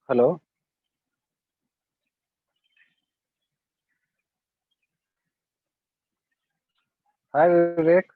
Hello. हाय विवेक।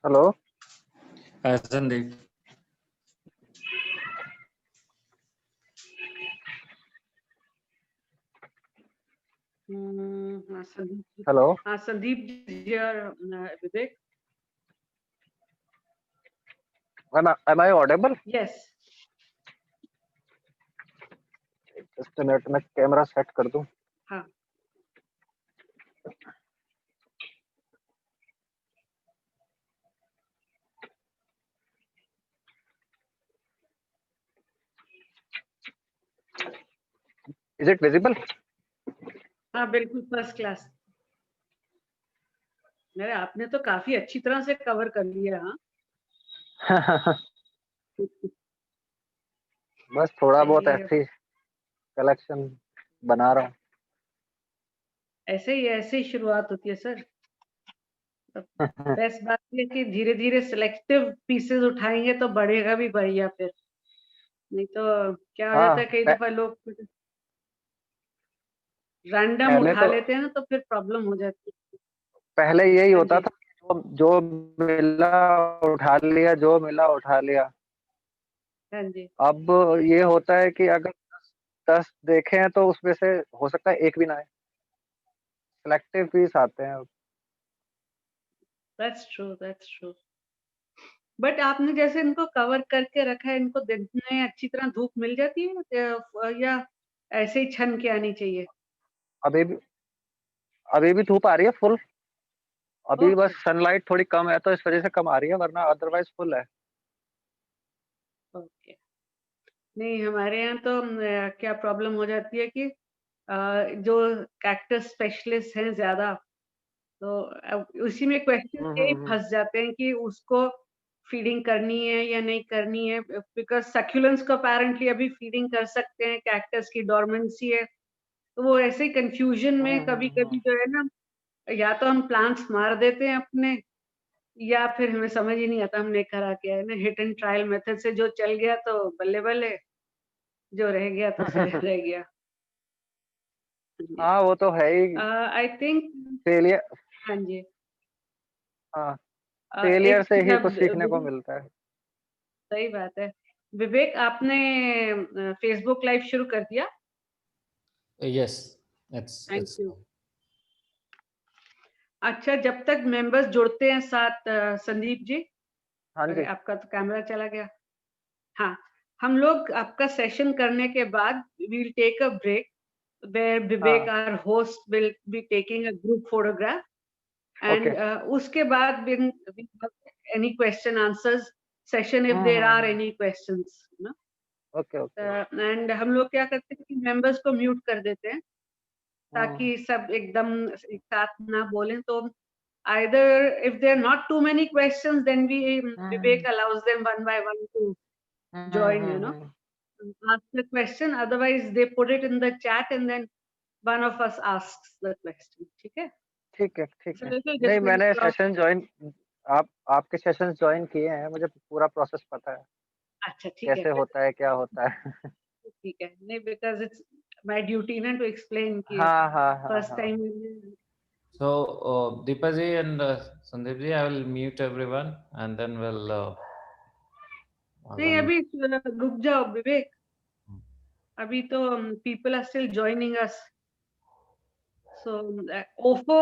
Hello. Sandeep. Sandeep. Hello. हाँ संदीप जी और विवेक। Am I audible? Yes. Just minute में कैमरा सेट कर दूं। हाँ। Is it visible? हाँ बिल्कुल फर्स्ट क्लास। मेरे आपने तो काफी अच्छी तरह से कवर कर लिया। हाँ बस थोड़ा बहुत चलिए, ऐसी कलेक्शन बना रहा हूँ। ऐसे ही शुरुआत होती है सर। बेस्ट बात ये कि धीरे धीरे सिलेक्टिव पीसेस उठाएंगे तो बढ़ेगा भी बढ़िया। फिर नहीं तो क्या हो जाता है, कई दफा लोग रैंडम पहले उठा तो लेते हैं ना, तो फिर प्रॉब्लम हो जाती है। पहले यही हाँ होता जी। था कि जो मिला उठा लिया, जो मिला उठा लिया। हाँ जी। अब ये होता है कि अगर 10 देखे हैं तो उसमें से हो सकता है एक भी ना आए। सिलेक्टिव पीस आते हैं अब। That's true. बट आपने जैसे इनको कवर करके रखा है, इनको दिन में अच्छी तरह धूप मिल जाती है या ऐसे ही छन के आनी चाहिए? अभी भी धूप आ रही है फुल। अभी बस ओके। सनलाइट थोड़ी कम है तो इस वजह से कम आ रही है, वरना अदरवाइज फुल है। ओके। नहीं हमारे यहाँ तो क्या प्रॉब्लम हो जाती है कि जो कैक्टस स्पेशलिस्ट हैं ज्यादा, तो अब उसी में क्वेश्चन यही फंस जाते हैं कि उसको फीडिंग करनी है या नहीं करनी है, बिकॉज सक्यूलेंट्स को अपेरेंटली अभी फीडिंग कर सकते हैं, कैक्टस की डोरमेंसी है, तो वो ऐसे ही कंफ्यूजन में कभी कभी जो है ना, या तो हम प्लांट्स मार देते हैं अपने, या फिर हमें समझ ही नहीं आता हमने करा क्या है ना, हिट एंड ट्रायल मेथड से जो चल गया तो बल्ले बल्ले, जो रह गया तो फिर रह गया। हाँ वो तो है ही, आई थिंक फेलियर। हाँ जी। हाँ, फेलियर एक से ही कुछ सीखने को विवेक, मिलता है। सही बात है। विवेक, आपने फेसबुक लाइव शुरू कर दिया? Yes, thank it's you. अच्छा, जब तक मेंबर्स जुड़ते हैं साथ, संदीप जी, हाँ अरे जी। आपका तो कैमरा चला गया। हाँ, हम लोग आपका सेशन करने के बाद we'll take a break where Vivek, हाँ, our host, will be taking a group photograph, okay. and उसके बाद we have any question answers session if there are any questions, you know. Okay, okay. And हम लोग क्या करते हैं कि members को म्यूट कर देते हैं ताकि सब एकदम एक साथ ना बोलें, तो either if there are not too many questions, then Vivek allows them one by one to join, you know, ask the question. Otherwise they put it in the chat and then one of us asks the question. ठीक है? ठीक है, ठीक It's a है। little नहीं, different मैंने from, session join, आपके sessions join किए हैं, मुझे पूरा प्रोसेस पता है, अच्छा ठीक है, कैसे होता है, क्या होता है। ठीक है। नहीं, because it's my duty ना to explain कि हाँ, हाँ, हाँ, first हाँ। time So, Deepa ji and Sandeep ji, I will mute everyone and then we'll. नहीं, अभी रुक जाओ विवेक, अभी तो people are still joining us. So Oppo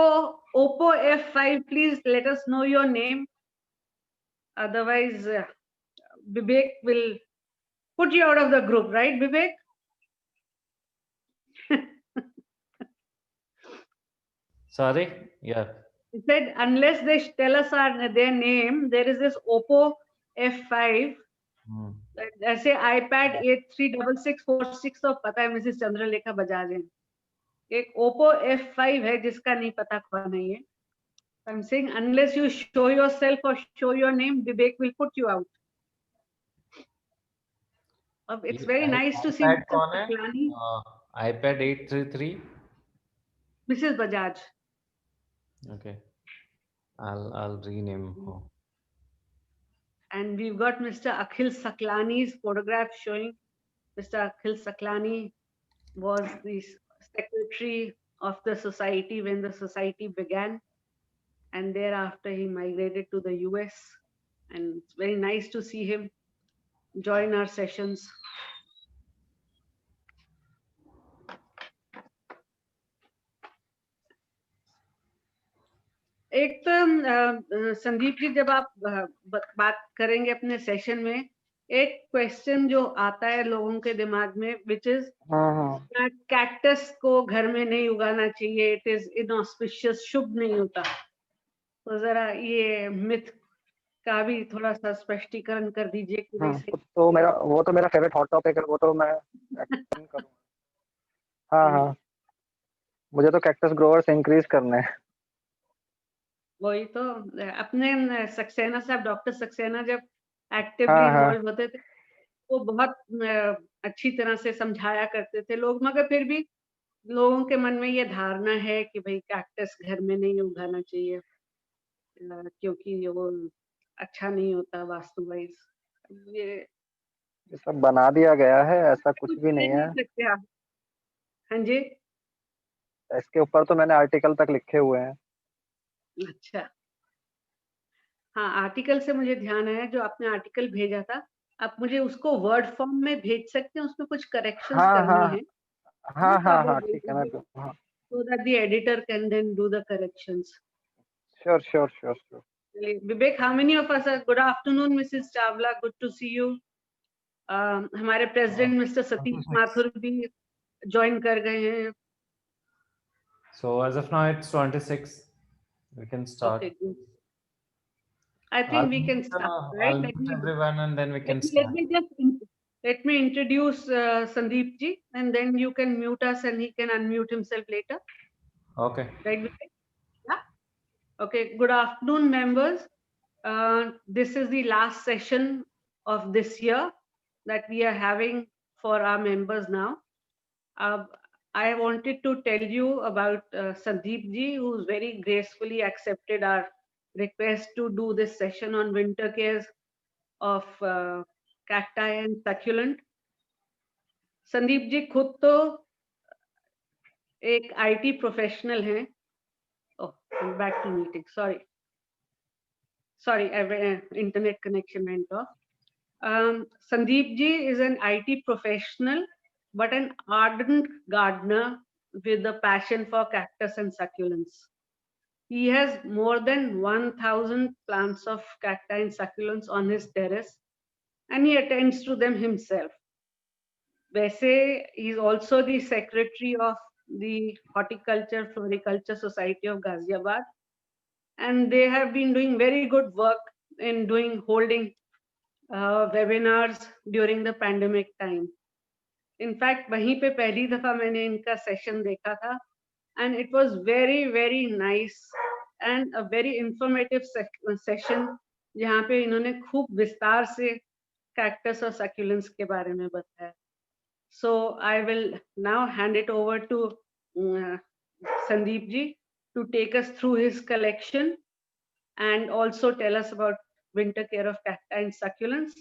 F5, please let us know your name. Otherwise, Vivek will put you out of the group, right, Vivek? Sorry? Yeah. He said unless they tell us their name, there is this Oppo F5. ऐसे iPad 836646 तो पता है Mrs Chandralekha Bajaj है। एक Oppo F5 है जिसका नहीं पता कौन है ये। I'm saying unless you show yourself or show your name, Vivek will put you out. It's very nice to see iPad Mr. कौन है? Saklani. iPad 833. Mrs. Bajaj. Okay. I'll rename her. And we've got Mr. Akhil Saklani's photograph showing Mr. Akhil Saklani was the secretary of the society when the society began, and thereafter he migrated to the US, and it's very nice to see him join our sessions. एक तो संदीप जी, जब आप बात करेंगे अपने session में, एक question जो आता है लोगों के दिमाग में, विच इज कैक्टस को घर में नहीं उगाना चाहिए, इट इज इनऑस्पिशियस, शुभ नहीं होता। तो जरा ये मिथ का भी थोड़ा सा स्पष्टीकरण कर दीजिए कि तो वो तो मेरा फेवरेट हॉट टॉपिक है, वो तो मैं एक्सप्लेन करूंगा। हाँ, हाँ, मुझे तो कैक्टस ग्रोवर्स इंक्रीज करने हैं। वही तो, अपने सक्सेना साहब, डॉक्टर सक्सेना जब एक्टिवली इन्वॉल्व होते थे, वो बहुत अच्छी तरह से समझाया करते थे लोग, मगर फिर भी लोगों के मन में ये धारणा है कि भाई कैक्टस घर में नहीं उगाना चाहिए, क्योंकि वो अच्छा नहीं होता वास्तु वाइज। ये सब बना दिया गया है, ऐसा कुछ भी नहीं है। सकते आप। हाँ जी, इसके ऊपर तो मैंने आर्टिकल तक लिखे हुए हैं। अच्छा, हाँ, आर्टिकल से मुझे ध्यान आया, जो आपने आर्टिकल भेजा था, आप मुझे उसको वर्ड फॉर्म में भेज सकते हैं, उसमें कुछ करेक्शंस करनी है। हाँ, हाँ, हाँ, ठीक है, मैं so that the editor can then do the corrections. Sure. Vivek, how many of us are? Good afternoon, Mrs. Chawla. Good to see you. हमारे प्रेसिडेंट मिस्टर सतीश माथुर भी ज्वाइन कर गए हैं। So as of now it's 26. We can start. Okay, good. I think we can start, right? I'll mute everyone and then we can start. Let me introduce Sandeep ji, and then you can mute us and he can unmute himself later. Okay. Right, Vivek? Yeah. Okay, good afternoon, members. This is the last session of this year that we are having for our members now. I wanted to tell you about Sandeep ji, who's very gracefully accepted our request to do this session on winter cares of cacti and succulent. Sandeep ji खुद तो एक IT professional हैं. Oh, back to meeting. Sorry, internet connection went off. Sandeep ji is an IT professional, but an ardent gardener with a passion for cactus and succulents. He has more than 1,000 plants of cacti and succulents on his terrace, and he attends to them himself. Vese, he is also the secretary of the Horticulture Floriculture Society of Ghaziabad, and they have been doing very good work in holding webinars during the pandemic time. In fact, वहीं पे पहली दफा मैंने इनका session देखा था, and it was very nice and a very informative session जहाँ पे इन्होंने खूब विस्तार से cactus और succulents के बारे में बताया. So I will now hand it over to Sandeep ji to take us through his collection and also tell us about winter care of cacti and succulents.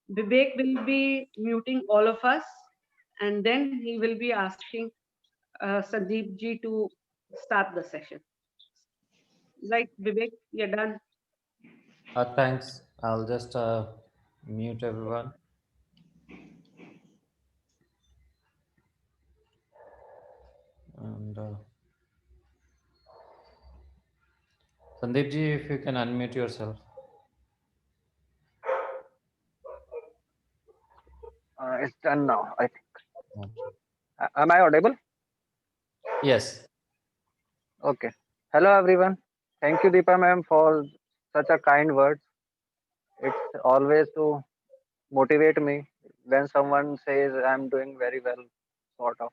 Vivek will be muting all of us, and then he will be asking Sandeep ji to start the session. Right, Vivek, you're done. Thanks. I'll just mute everyone. And Sandeep ji, if you can unmute yourself. It's done now, I think. Okay. Am I audible? Yes. Okay. Hello, everyone. Thank you, Deepa ma'am, for such a kind words. It's always to motivate me when someone says I'm doing very well, sort of.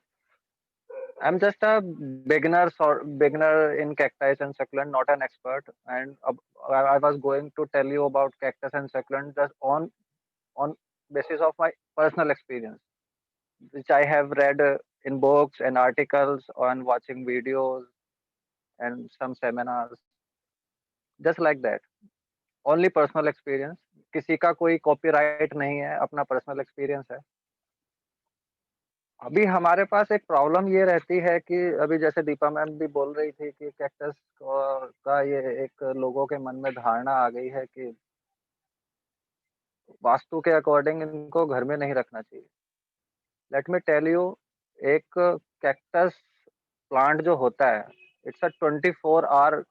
I'm just a beginner in cacti and succulent, not an expert. And I was going to tell you about cactus and succulent just on basis of my personal experience, which I have read in books and articles, on watching videos and some seminars, just like that. Only personal experience. किसी का कोई copyright नहीं है, अपना personal experience है. अभी हमारे पास एक प्रॉब्लम ये रहती है कि अभी जैसे दीपा मैम भी बोल रही थी कि कैक्टस का ये एक लोगों के मन में धारणा आ गई है कि वास्तु के अकॉर्डिंग इनको घर में नहीं रखना चाहिए. लेट मी टेल यू, एक कैक्टस प्लांट जो होता है, it's a 24 hour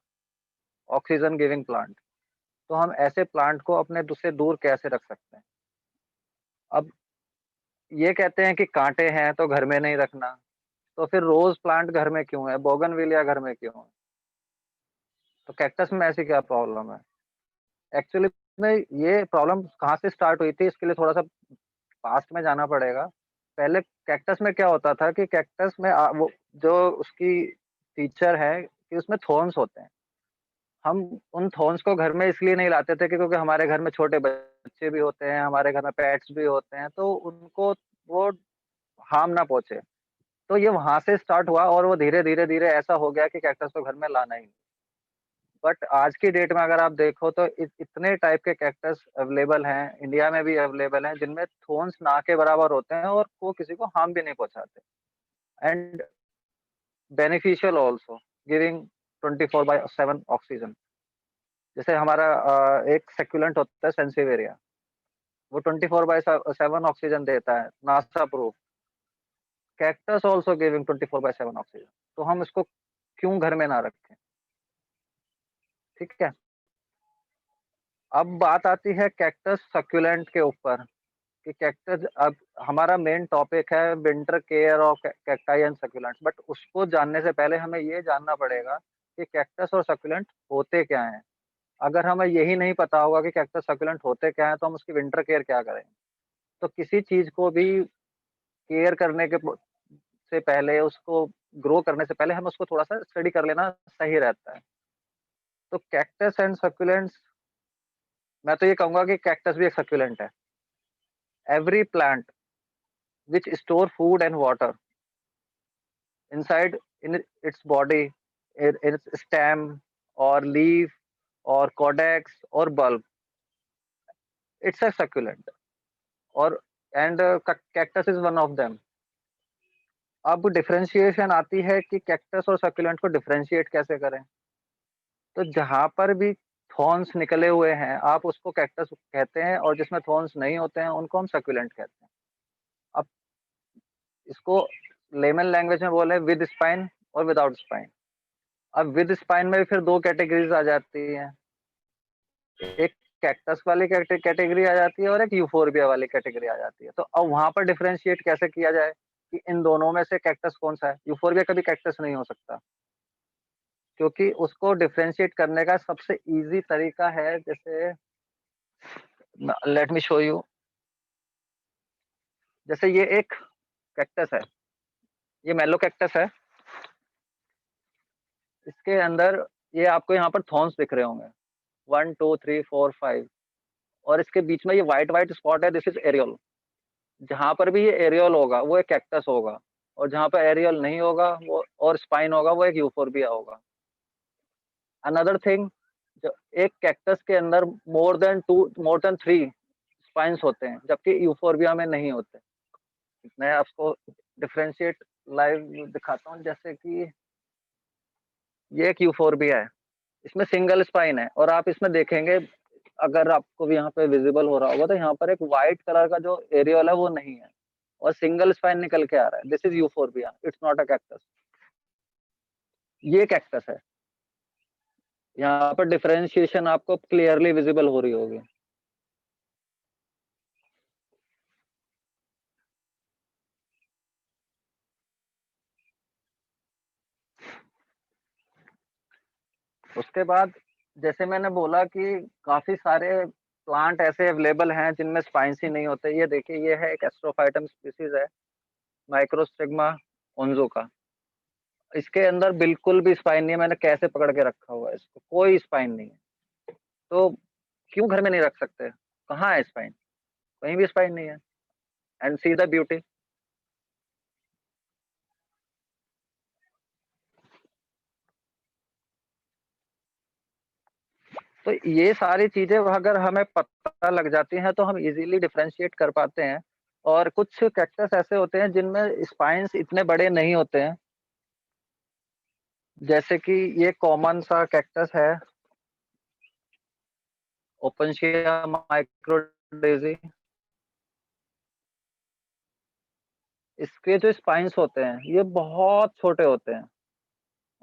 oxygen giving plant. तो हम ऐसे प्लांट को अपने से दूर कैसे रख सकते हैं? अब ये कहते हैं कि कांटे हैं तो घर में नहीं रखना, तो फिर रोज प्लांट घर में क्यों है, बोगनविलिया घर में क्यों है? तो कैक्टस में ऐसी क्या प्रॉब्लम है? एक्चुअली में ये प्रॉब्लम कहाँ से स्टार्ट हुई थी, इसके लिए थोड़ा सा पास्ट में जाना पड़ेगा. पहले कैक्टस में क्या होता था कि कैक्टस में वो जो उसकी फीचर है कि उसमें थॉर्न्स होते हैं. हम उन थॉर्न्स को घर में इसलिए नहीं लाते थे कि क्योंकि हमारे घर में छोटे बच्चे भी होते हैं, हमारे घर में पेट्स भी होते हैं, तो उनको वो हार्म ना पहुंचे. तो ये वहां से स्टार्ट हुआ और वो धीरे-धीरे ऐसा हो गया कि कैक्टस को घर में लाना ही. बट आज की डेट में अगर आप देखो तो इतने टाइप के कैक्टस अवेलेबल हैं, इंडिया में भी अवेलेबल हैं, जिनमें थॉर्न्स ना के बराबर होते हैं और वो किसी को हार्म भी नहीं पहुंचाते. And beneficial also, giving 24/7 oxygen. जैसे हमारा एक सैकुलेंट होता है सेंसिवेरिया, वो 24/7 ऑक्सीजन देता है, NASA proof. Cactus also giving 24/7 oxygen. तो हम इसको क्यों घर में ना रखें? ठीक है. अब बात आती है कैक्टस सक्यूलेंट के ऊपर कि कैक्टस, अब हमारा मेन टॉपिक है winter care of cacti and succulents. But उसको जानने से पहले हमें ये जानना पड़ेगा कि कैक्टस और सक्यूलेंट होते क्या हैं. अगर हमें यही नहीं पता होगा कि कैक्टस सक्यूलेंट होते क्या हैं, तो हम उसकी विंटर केयर क्या करेंगे? तो किसी चीज को भी केयर करने के से पहले, उसको ग्रो करने से पहले हमें उसको थोड़ा सा स्टडी कर लेना सही रहता है. तो कैक्टस एंड सक्यूलेंट्स, मैं तो ये कहूंगा कि कैक्टस भी एक सक्यूलेंट है। Every plant which store food and water inside in its body, in its stem or leaf or codex or bulb, it's a succulent, or and cactus is one of them. अब differentiation आती है कि cactus और succulent को differentiate कैसे करें। तो जहां पर भी थॉर्न्स निकले हुए हैं आप उसको कैक्टस कहते हैं, और जिसमें थॉर्न्स नहीं होते हैं उनको हम सक्यूलेंट कहते हैं। अब इसको लेमन लैंग्वेज में बोले विद स्पाइन और विदाउट स्पाइन। अब विद स्पाइन में भी फिर दो कैटेगरीज आ जाती हैं, एक कैक्टस वाली कैटेगरी आ जाती है और एक यूफोर्बिया वाली कैटेगरी आ जाती है। तो अब वहां पर डिफरेंशिएट कैसे किया जाए कि इन दोनों में से कैक्टस कौन सा है। यूफोर्बिया कभी कैक्टस नहीं हो सकता, क्योंकि उसको डिफरेंशिएट करने का सबसे इजी तरीका है, जैसे लेट मी शो यू। जैसे ये एक कैक्टस है, ये मेलो कैक्टस है, इसके अंदर ये आपको यहाँ पर थॉर्न्स दिख रहे होंगे 1 2 3 4 5, और इसके बीच में ये व्हाइट व्हाइट स्पॉट है, दिस इज एरियोल। जहां पर भी ये एरियोल होगा वो एक कैक्टस होगा, और जहां पर एरियोल नहीं होगा वो और स्पाइन होगा वो एक यूफोर्बिया होगा। अनदर थिंग, जो एक कैक्टस के अंदर मोर देन 3 स्पाइन्स होते हैं, जबकि यूफोर्बिया में नहीं होते। मैं आपको डिफरेंशिएट लाइव दिखाता हूँ। जैसे कि ये एक यूफोर्बिया है, इसमें सिंगल स्पाइन है, और आप इसमें देखेंगे अगर आपको भी यहाँ पे विजिबल हो रहा होगा तो यहाँ पर एक व्हाइट कलर का जो एरियोल है वो नहीं है, और सिंगल स्पाइन निकल के आ रहा है। This is euphorbia, it's not a cactus. ये कैक्टस है। यहाँ पर डिफरेंशिएशन आपको क्लियरली विजिबल हो रही होगी। उसके बाद जैसे मैंने बोला कि काफी सारे प्लांट ऐसे अवेलेबल हैं जिनमें स्पाइंस ही नहीं होते। ये देखिए, ये है एक एस्ट्रोफाइटम स्पीसीज है, माइक्रोस्टिग्मा ओंजो का। इसके अंदर बिल्कुल भी स्पाइन नहीं है। मैंने कैसे पकड़ के रखा हुआ है इसको, कोई स्पाइन नहीं है। तो क्यों घर में नहीं रख सकते? कहाँ है स्पाइन? कहीं भी स्पाइन नहीं है। And see the beauty. तो ये सारी चीजें अगर हमें पता लग जाती हैं तो हम इजीली डिफरेंशिएट कर पाते हैं। और कुछ कैक्टस ऐसे होते हैं जिनमें स्पाइन्स इतने बड़े नहीं होते हैं, जैसे कि ये कॉमन सा कैक्टस है, ओपनशिया माइक्रोडेजी। इसके जो स्पाइन्स होते हैं ये बहुत छोटे होते हैं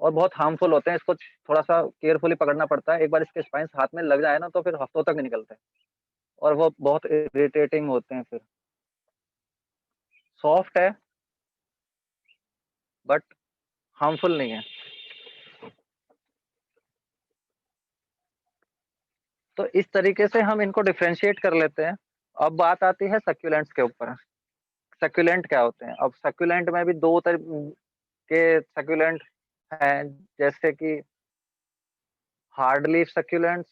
और बहुत हार्मफुल होते हैं। इसको थोड़ा सा केयरफुली पकड़ना पड़ता है। एक बार इसके स्पाइन्स हाथ में लग जाए ना तो फिर हफ्तों तक नहीं निकलते, और वो बहुत इरिटेटिंग होते हैं। फिर सॉफ्ट है बट हार्मफुल नहीं है। तो इस तरीके से हम इनको डिफरेंशिएट कर लेते हैं। अब बात आती है सक्यूलेंट्स के ऊपर। सक्यूलेंट क्या होते हैं? अब सक्यूलेंट में भी दो तरह के सक्यूलेंट हैं, जैसे कि hard leaf succulents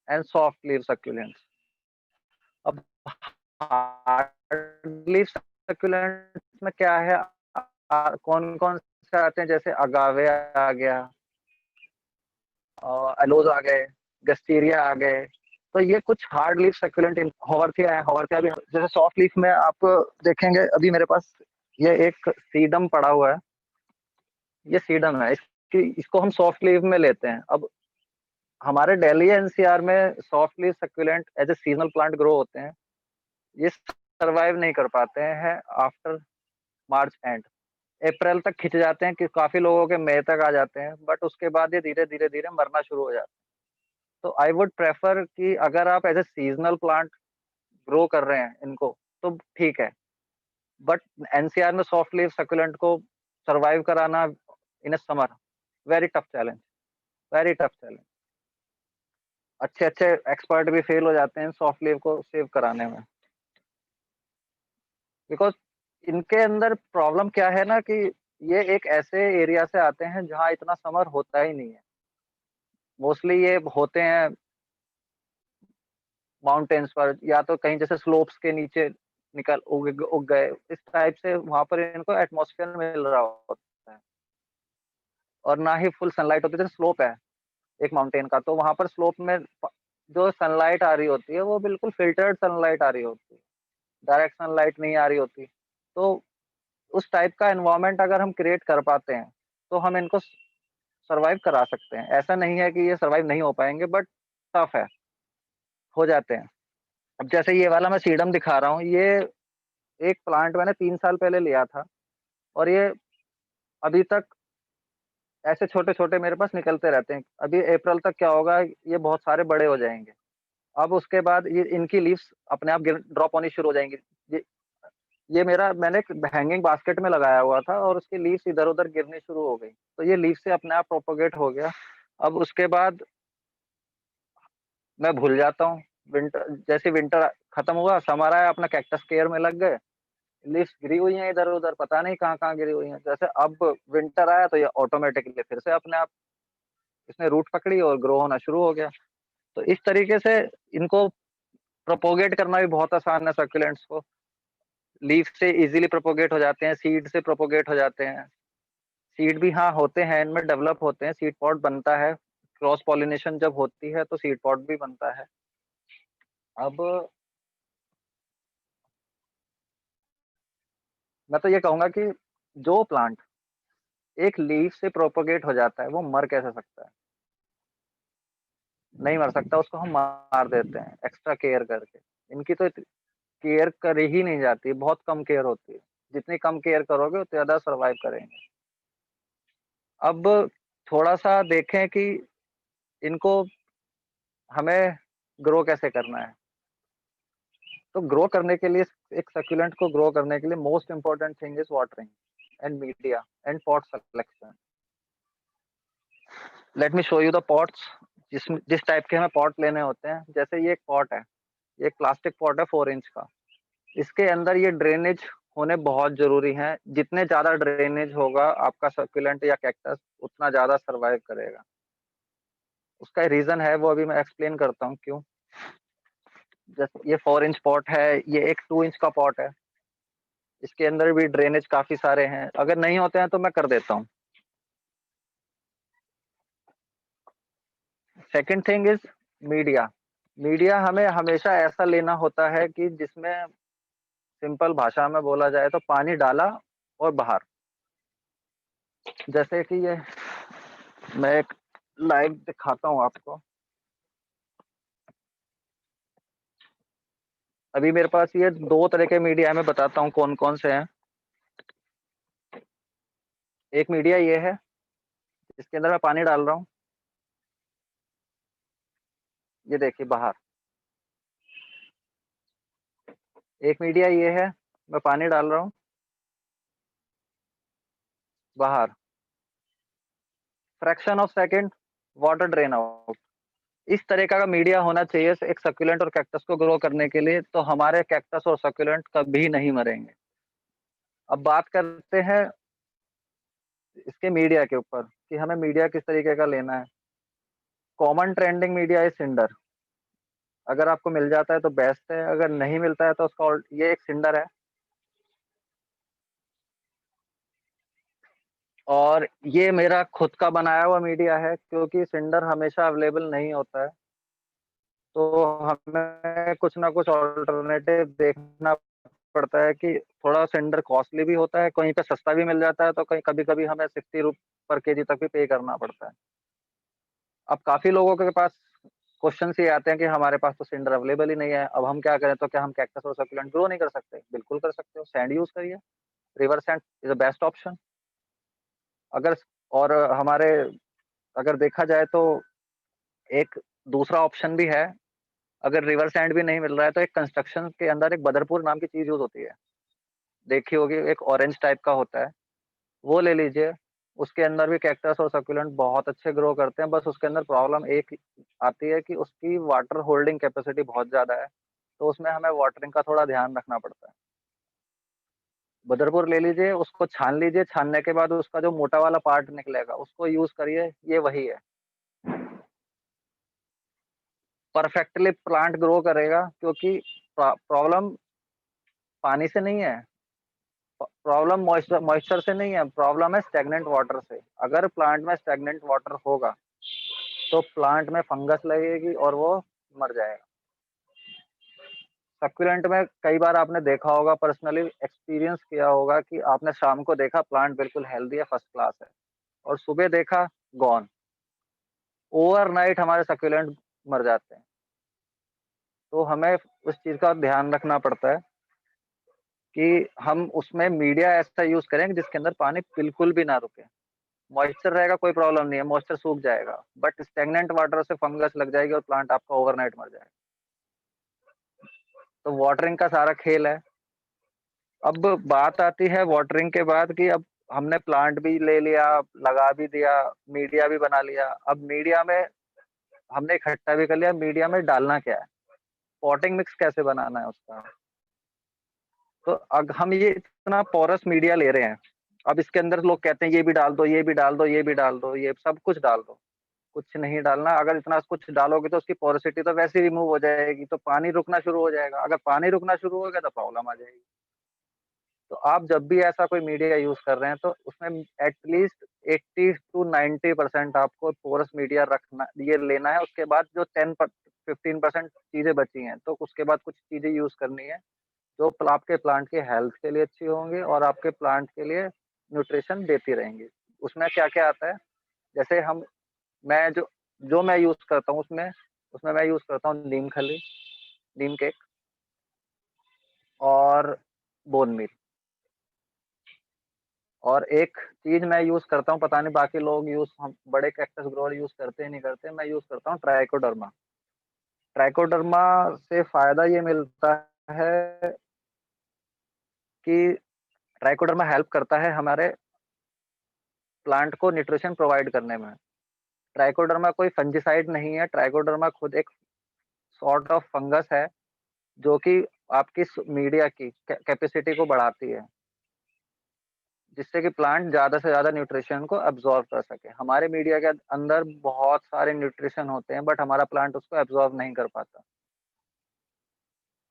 and soft leaf succulents. अब हार्ड लीफ सक्यूलेंट्स में क्या है, कौन कौन से आते हैं? जैसे अगावे आ गया, एलोज आ गए, गस्टीरिया आ गए। तो ये कुछ हार्ड लीफ सक्यूलेंट। हॉवर्थिया है, हॉवर्थिया भी। जैसे सॉफ्ट लीफ में आप देखेंगे, अभी मेरे पास ये एक सीडम पड़ा हुआ है, ये सीडम है। इसको हम सॉफ्ट लीफ में लेते हैं। अब हमारे दिल्ली एनसीआर में soft leaf succulent as a seasonal plant grow होते हैं। ये सरवाइव नहीं कर पाते हैं आफ्टर मार्च एंड। अप्रैल तक खिंच जाते हैं कि काफी लोगों के मई तक आ जाते हैं, बट उसके बाद ये धीरे धीरे धीरे मरना शुरू हो जाते हैं। तो आई वुड प्रेफर कि अगर आप as a seasonal plant grow कर रहे हैं इनको तो ठीक है, बट एनसीआर में सॉफ्ट लीफ सक्यूलेंट को सरवाइव कराना in a summer, very tough challenge, very tough challenge. अच्छे अच्छे एक्सपर्ट भी फेल हो जाते हैं सॉफ्ट लीफ को सेव कराने में, बिकॉज इनके अंदर प्रॉब्लम क्या है ना कि ये एक ऐसे एरिया से आते हैं जहाँ इतना समर होता ही नहीं है। मोस्टली ये होते हैं माउंटेन्स पर, या तो कहीं जैसे स्लोप्स के नीचे निकल उग गए, इस टाइप से वहां पर इनको एटमॉस्फेयर मिल रहा होता है, और ना ही फुल सनलाइट होती है। जैसे स्लोप है एक माउंटेन का, तो वहां पर स्लोप में जो सनलाइट आ रही होती है वो बिल्कुल फिल्टर्ड सनलाइट आ रही होती है, डायरेक्ट सनलाइट नहीं आ रही होती। तो उस टाइप का एनवायरनमेंट अगर हम क्रिएट कर पाते हैं तो हम इनको सर्वाइव करा सकते हैं। ऐसा नहीं है कि ये सर्वाइव नहीं हो पाएंगे, बट टफ है, हो जाते हैं। अब जैसे ये वाला मैं सीडम दिखा रहा हूँ, ये एक प्लांट मैंने 3 साल पहले लिया था, और ये अभी तक ऐसे छोटे छोटे मेरे पास निकलते रहते हैं। अभी अप्रैल तक क्या होगा, ये बहुत सारे बड़े हो जाएंगे। अब उसके बाद ये इनकी लीव्स अपने आप ड्रॉप होनी शुरू हो जाएंगी। ये ये मेरा मैंने एक हैंगिंग बास्केट में लगाया हुआ था, और उसकी लीव्स इधर उधर गिरनी शुरू हो गई, तो ये लीव से अपने आप प्रोपोगेट हो गया। अब उसके बाद मैं भूल जाता हूँ। विंटर जैसे विंटर खत्म हुआ, समर आया, अपना कैक्टस केयर में लग गए, लीव्स गिरी हुई हैं इधर उधर, पता नहीं कहाँ कहाँ गिरी हुई हैं। जैसे अब विंटर आया तो ये ऑटोमेटिकली फिर से अपने आप इसने रूट पकड़ी और ग्रो होना शुरू हो गया। तो इस तरीके से इनको प्रोपोगेट करना भी बहुत आसान है सक्यूलेंट्स को। लीफ से इजीली प्रोपोगेट हो जाते हैं, सीड से प्रोपोगेट हो जाते हैं। सीड भी हाँ होते हैं, इनमें डेवलप होते हैं, सीड पॉट बनता है। क्रॉस पॉलिनेशन जब होती है तो सीड पॉट भी बनता है। अब मैं तो ये कहूंगा कि जो प्लांट एक लीफ से प्रोपोगेट हो जाता है वो मर कैसे सकता है? नहीं मर सकता, उसको हम मार देते हैं एक्स्ट्रा केयर करके। इनकी तो केयर करी ही नहीं जाती, बहुत कम केयर होती है। जितनी कम केयर करोगे उतने ज्यादा सर्वाइव करेंगे। अब थोड़ा सा देखें कि इनको हमें ग्रो कैसे करना है। तो ग्रो करने के लिए, एक सक्यूलेंट को ग्रो करने के लिए most important thing is watering and media and pot selection. Let me show you the pots. जिस टाइप के हमें पॉट लेने होते हैं, जैसे ये एक पॉट है, ये एक प्लास्टिक पॉट है 4 इंच का। इसके अंदर ये ड्रेनेज होने बहुत जरूरी है। जितने ज्यादा ड्रेनेज होगा आपका सक्यूलेंट या कैक्टस, उतना ज्यादा सरवाइव करेगा। उसका रीजन है, वो अभी मैं एक्सप्लेन करता हूँ क्यों। जैसे ये 4 इंच पॉट है, ये एक 2 इंच का पॉट है, इसके अंदर भी ड्रेनेज काफी सारे हैं। अगर नहीं होते हैं तो मैं कर देता हूँ। Second thing is media. Media हमें हमेशा ऐसा लेना होता है कि जिसमें सिंपल भाषा में बोला जाए तो पानी डाला और बाहर। जैसे कि ये मैं एक लाइव दिखाता हूँ आपको। अभी मेरे पास ये 2 तरह के मीडिया मैं बताता हूँ कौन कौन से हैं। एक मीडिया ये है, इसके अंदर मैं पानी डाल रहा हूँ, ये देखिए बाहर। एक मीडिया ये है, मैं पानी डाल रहा हूँ, बाहर। Fraction of second, water drain out. इस तरह का मीडिया होना चाहिए एक सक्यूलेंट और कैक्टस को ग्रो करने के लिए, तो हमारे कैक्टस और सक्यूलेंट कभी नहीं मरेंगे। अब बात करते हैं इसके मीडिया के ऊपर कि हमें मीडिया किस तरीके का लेना है। कॉमन ट्रेंडिंग मीडिया है सिंडर। अगर आपको मिल जाता है तो बेस्ट है, अगर नहीं मिलता है तो उसका ये एक सिंडर है, और ये मेरा खुद का बनाया हुआ मीडिया है, क्योंकि सिंडर हमेशा अवेलेबल नहीं होता है, तो हमें कुछ ना कुछ ऑल्टरनेटिव देखना पड़ता है। कि थोड़ा सिंडर कॉस्टली भी होता है, कहीं पे सस्ता भी मिल जाता है, तो कहीं कभी कभी हमें 60 पर केजी तक भी पे करना पड़ता है। अब काफी लोगों के पास क्वेश्चन ये आते हैं कि हमारे पास तो सिंडर अवेलेबल ही नहीं है, अब हम क्या करें? तो क्या हम कैक्टस और सक्यूलेंट ग्रो नहीं कर सकते? बिल्कुल कर सकते हो, सैंड यूज करिए। River sand is the best option. अगर और हमारे अगर देखा जाए तो एक दूसरा ऑप्शन भी है। अगर रिवर सैंड भी नहीं मिल रहा है तो एक कंस्ट्रक्शन के अंदर एक बदरपुर नाम की चीज यूज होती है, देखी होगी, एक ऑरेंज टाइप का होता है, वो ले लीजिए। उसके अंदर भी कैक्टस और सक्यूलेंट बहुत अच्छे ग्रो करते हैं। बस उसके अंदर प्रॉब्लम एक आती है कि उसकी वाटर होल्डिंग कैपेसिटी बहुत ज्यादा है, तो उसमें हमें वाटरिंग का थोड़ा ध्यान रखना पड़ता है। बदरपुर ले लीजिए, उसको छान लीजिए, छानने के बाद उसका जो मोटा वाला पार्ट निकलेगा उसको यूज करिए, ये वही है। परफेक्टली प्लांट ग्रो करेगा, क्योंकि प्रॉब्लम पानी से नहीं है, प्रॉब्लम मॉइस्चर से नहीं है, प्रॉब्लम है स्टैग्नेंट वाटर से। अगर प्लांट में स्टैग्नेंट वाटर होगा तो प्लांट में फंगस लगेगी और वो मर जाएगा। सक्यूलेंट में कई बार आपने देखा होगा, पर्सनली एक्सपीरियंस किया होगा कि आपने शाम को देखा प्लांट बिल्कुल हेल्दी है, फर्स्ट क्लास है, और सुबह देखा गॉन। ओवरनाइट हमारे सक्यूलेंट मर जाते हैं। तो हमें उस चीज का ध्यान रखना पड़ता है कि हम उसमें मीडिया ऐसा यूज करें जिसके अंदर पानी बिल्कुल भी ना रुके। मॉइस्चर रहेगा कोई प्रॉब्लम नहीं है, मॉइस्चर सूख जाएगा, बट स्टैग्नेंट वाटर से फंगस लग जाएगी और प्लांट आपका ओवरनाइट मर जाएगा। तो वाटरिंग का सारा खेल है। अब बात आती है वाटरिंग के बाद कि अब हमने प्लांट भी ले लिया, लगा भी दिया, मीडिया भी बना लिया। अब मीडिया में हमने इकट्ठा भी कर लिया, मीडिया में डालना क्या है, पॉटिंग मिक्स कैसे बनाना है उसका। तो अब हम ये इतना पोरस मीडिया ले रहे हैं, अब इसके अंदर लोग कहते हैं ये भी डाल दो, ये भी डाल दो, ये भी डाल दो, ये सब कुछ डाल दो। कुछ नहीं डालना। अगर इतना कुछ डालोगे तो उसकी पोरोसिटी तो वैसे ही रिमूव हो जाएगी, तो पानी रुकना शुरू हो जाएगा। अगर पानी रुकना शुरू हो गया तो प्रॉब्लम आ जाएगी। तो आप जब भी ऐसा कोई मीडिया यूज कर रहे हैं तो उसमें एटलीस्ट 80 to 90% आपको पोरस मीडिया रखना, ये लेना है। उसके बाद जो 10-15% चीजें बची हैं तो उसके बाद कुछ चीजें यूज करनी है जो आपके प्लांट के हेल्थ के लिए अच्छी होंगी और आपके प्लांट के लिए न्यूट्रिशन देती रहेंगी। उसमें क्या क्या आता है, जैसे मैं जो मैं यूज करता हूँ उसमें उसमें मैं यूज करता हूँ नीम खली, नीम केक और बोन मील। और एक चीज मैं यूज करता हूँ, पता नहीं बाकी लोग हम बड़े कैक्टस ग्रोअर यूज करते हैं नहीं करते, मैं यूज करता हूँ ट्राइकोडर्मा। ट्राइकोडर्मा से फायदा ये मिलता है कि ट्राइकोडर्मा हेल्प करता है हमारे प्लांट को न्यूट्रिशन प्रोवाइड करने में। ट्राइकोडर्मा कोई फंजीसाइड नहीं है, ट्राइकोडर्मा खुद एक सॉर्ट ऑफ फंगस है जो कि आपकी मीडिया की कैपेसिटी को बढ़ाती है, जिससे कि प्लांट ज्यादा से ज्यादा न्यूट्रिशन को एब्जॉर्ब कर सके। हमारे मीडिया के अंदर बहुत सारे न्यूट्रिशन होते हैं बट हमारा प्लांट उसको एब्जॉर्ब नहीं कर पाता।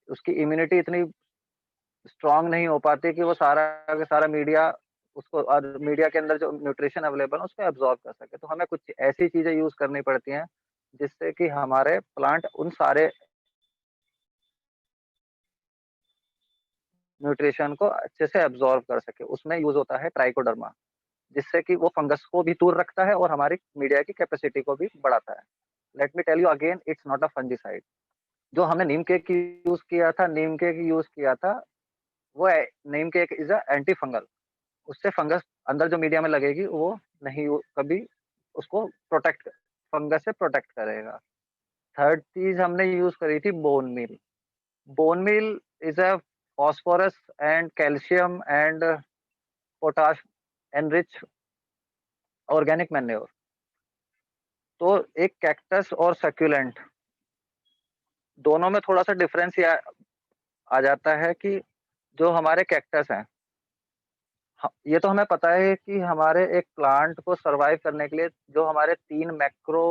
उसकी इम्यूनिटी इतनी स्ट्रांग नहीं हो पाती कि वो सारा का सारा मीडिया उसको, और मीडिया के अंदर जो न्यूट्रिशन अवेलेबल है उसको एब्जॉर्ब कर सके। तो हमें कुछ ऐसी चीजें यूज करनी पड़ती हैं जिससे कि हमारे प्लांट उन सारे न्यूट्रिशन को अच्छे से एब्जॉर्ब कर सके। उसमें यूज होता है ट्राइकोडर्मा, जिससे कि वो फंगस को भी दूर रखता है और हमारी मीडिया की कैपेसिटी को भी बढ़ाता है। Let me tell you again, it's not a fungicide. जो हमने नीम केक यूज किया था, नीम केक यूज किया था, वो neem cake is a anti fungal. उससे फंगस अंदर जो मीडिया में लगेगी वो नहीं कभी उसको प्रोटेक्ट, फंगस से प्रोटेक्ट करेगा। थर्ड चीज हमने यूज करी थी bone meal. Bone meal is a phosphorus and calcium and potash enrich organic manure। तो एक कैक्टस और सक्यूलेंट दोनों में थोड़ा सा डिफरेंस ये आ जाता है कि जो हमारे कैक्टस हैं, ये तो हमें पता है कि हमारे एक प्लांट को सरवाइव करने के लिए जो हमारे 3 मैक्रो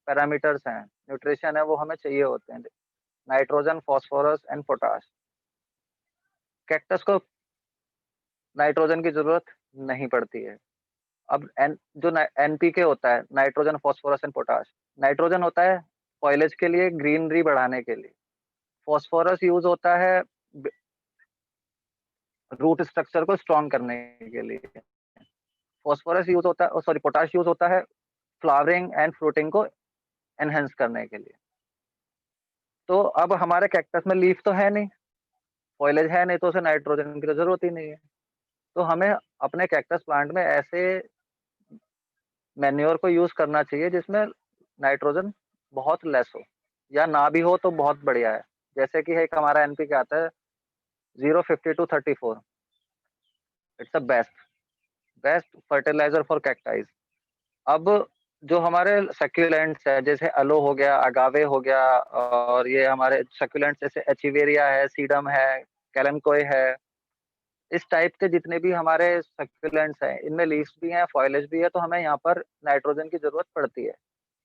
पैरामीटर्स हैं, न्यूट्रिशन है, वो हमें चाहिए होते हैं, nitrogen, phosphorus and potash. Cactus को नाइट्रोजन की जरूरत नहीं पड़ती है। अब जो एनपीके होता है, nitrogen, phosphorus and potash, nitrogen होता है फॉइलेज के लिए, ग्रीनरी बढ़ाने के लिए। फास्फोरस यूज होता है रूट स्ट्रक्चर को स्ट्रॉन्ग करने के लिए। फास्फोरस यूज होता है, सॉरी, पोटाश यूज होता है फ्लावरिंग एंड फ्रूटिंग को एनहेंस करने के लिए। तो अब हमारे कैक्टस में लीफ तो है नहीं, फॉइलेज है नहीं, तो उसे नाइट्रोजन की तो जरूरत ही नहीं है। तो हमें अपने कैक्टस प्लांट में ऐसे मैन्योर को यूज करना चाहिए जिसमें नाइट्रोजन बहुत लेस हो, या ना भी हो तो बहुत बढ़िया है। जैसे कि एक हमारा एनपीके आता है 050 to 34, it's a best fertilizer for cacti. अब जो हमारे सक्यूलेंट्स है, जैसे अलो हो गया, अगावे हो गया, और ये हमारे सक्यूलेंट्स जैसे एचिवेरिया है, सीडम है, कैलनकोई है, इस टाइप के जितने भी हमारे सक्यूलेंट्स हैं, इनमें लीव्स भी हैं, फॉइलेज भी है, तो हमें यहाँ पर नाइट्रोजन की जरूरत पड़ती है।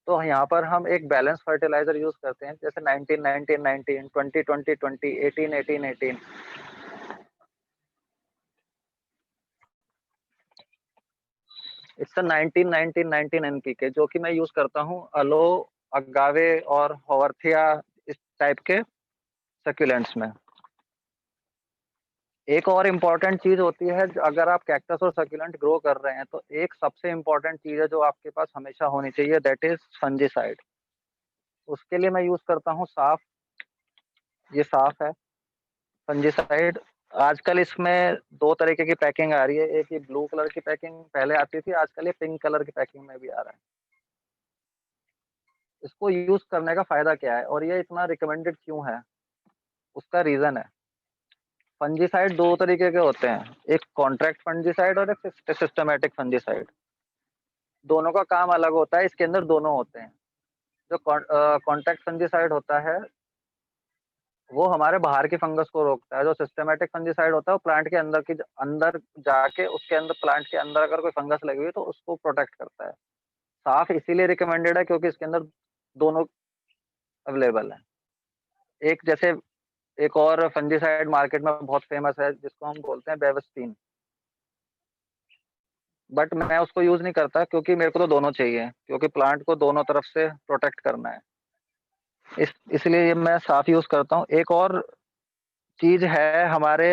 तो यहाँ पर हम एक बैलेंस फर्टिलाइजर यूज करते हैं, जैसे 19 19 19 20 20 20 18 18 18। इट्स 19 19 19 NPK, जो कि मैं यूज करता हूँ अलो, अगावे और हॉवरथिया इस टाइप के सक्यूलेंट्स में। एक और इम्पोर्टेंट चीज होती है, अगर आप कैक्टस और सक्यूलेंट ग्रो कर रहे हैं तो एक सबसे इम्पोर्टेंट चीज है जो आपके पास हमेशा होनी चाहिए, दैट इज फंजीसाइड। उसके लिए मैं यूज करता हूँ साफ। ये साफ है फंजीसाइड। आजकल इसमें 2 तरीके की पैकिंग आ रही है, एक ये ब्लू कलर की पैकिंग पहले आती थी, आजकल ये पिंक कलर की पैकिंग में भी आ रहा है। इसको यूज करने का फायदा क्या है और ये इतना रिकमेंडेड क्यों है, उसका रीजन है। फंजीसाइड 2 तरीके के होते हैं, एक कॉन्ट्रैक्ट फंजीसाइड और एक सिस्टमैटिक फंजीसाइड। दोनों का काम अलग होता है, इसके अंदर दोनों होते हैं। जो कॉन्ट्रैक्ट फंजीसाइड होता है वो हमारे बाहर की फंगस को रोकता है, जो सिस्टमैटिक फंजीसाइड होता है वो प्लांट के अंदर जाके उसके अंदर, प्लांट के अंदर अगर कोई फंगस लगी हुई है तो उसको प्रोटेक्ट करता है। साफ इसीलिए रिकमेंडेड है क्योंकि इसके अंदर दोनों अवेलेबल है। एक जैसे एक और फंजीसाइड मार्केट में बहुत फेमस है जिसको हम बोलते हैं बेवस्टीन, बट मैं उसको यूज नहीं करता क्योंकि मेरे को तो दोनों चाहिए, क्योंकि प्लांट को दोनों तरफ से प्रोटेक्ट करना है। इसलिए ये मैं साफ यूज करता हूँ। एक और चीज है, हमारे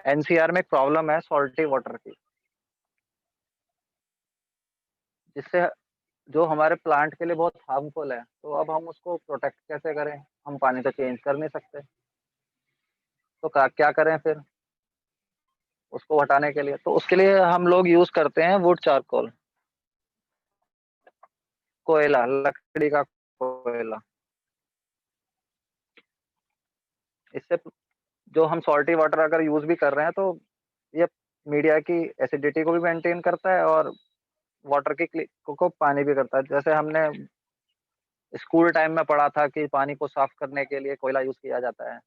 एनसीआर में एक प्रॉब्लम है सॉल्टी वाटर की, जिससे जो हमारे प्लांट के लिए बहुत हार्मफुल है। तो अब हम उसको प्रोटेक्ट कैसे करें, हम पानी तो चेंज कर नहीं सकते, तो क्या करें फिर उसको हटाने के लिए? तो उसके लिए हम लोग यूज करते हैं वुड चारकोल, कोयला, लकड़ी का कोयला। इससे जो हम सॉल्टी वाटर अगर यूज भी कर रहे हैं तो ये मीडिया की एसिडिटी को भी मेंटेन करता है और वाटर की को पानी भी करता है। जैसे हमने स्कूल टाइम में पढ़ा था कि पानी को साफ करने के लिए कोयला यूज किया जाता है,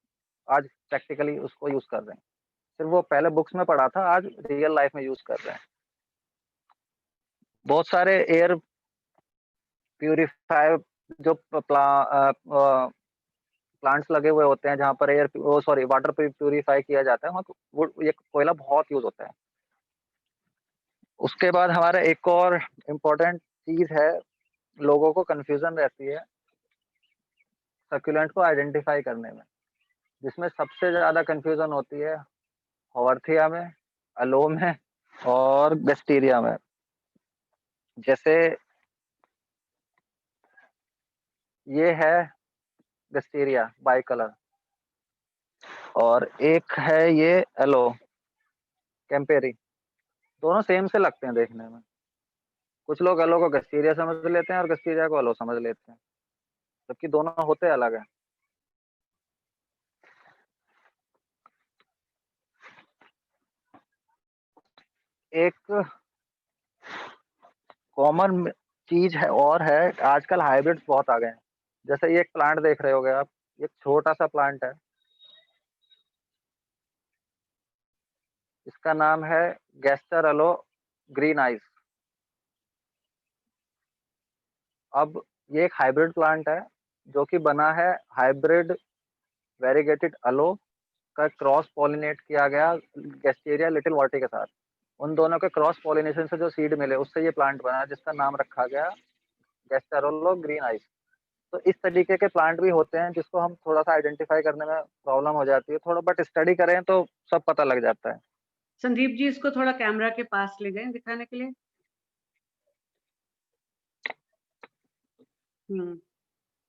आज प्रैक्टिकली उसको यूज कर रहे हैं। सिर्फ वो पहले बुक्स में पढ़ा था, आज रियल लाइफ में यूज कर रहे हैं। बहुत सारे एयर प्यूरिफायर जो प्लांट्स लगे हुए होते हैं जहाँ पर वाटर प्यूरिफाई किया जाता है, वहाँ वो ये कोयला बहुत यूज होता है। उसके बाद हमारा एक और इम्पोर्टेंट चीज है, लोगों को कंफ्यूजन रहती है सक्यूलेंट को आइडेंटिफाई करने में, जिसमें सबसे ज्यादा कंफ्यूजन होती है हॉवरथिया में, अलो में और गस्टीरिया में। जैसे ये है गस्टीरिया बाई कलर, और एक है ये एलो कैंपेरी। दोनों सेम से लगते हैं देखने में, कुछ लोग एलो को गस्टीरिया समझ लेते हैं और गस्टीरिया को एलो समझ लेते हैं, जबकि दोनों होते अलग हैं। एक कॉमन चीज है और है, आजकल हाइब्रिड्स बहुत आ गए हैं। जैसे ये एक प्लांट देख रहे होगे आप, ये छोटा सा प्लांट है, इसका नाम है गैस्टर एलो ग्रीन आइस। अब ये एक हाइब्रिड प्लांट है जो कि बना है हाइब्रिड वेरीगेटेड अलो का क्रॉस पॉलिनेट किया गया गैस्टेरिया लिटिल वाटी के साथ। उन दोनों के क्रॉस पॉलिनेशन से जो सीड मिले उससे ये प्लांट बना, जिसका नाम रखा गया गैस्टेरोलो ग्रीन आइस। तो इस तरीके के प्लांट भी होते हैं जिसको हम थोड़ा सा आइडेंटिफाई करने में प्रॉब्लम हो जाती है थोड़ा, बट स्टडी करें तो सब पता लग जाता है। संदीप जी इसको थोड़ा कैमरा के पास ले गए दिखाने के लिए।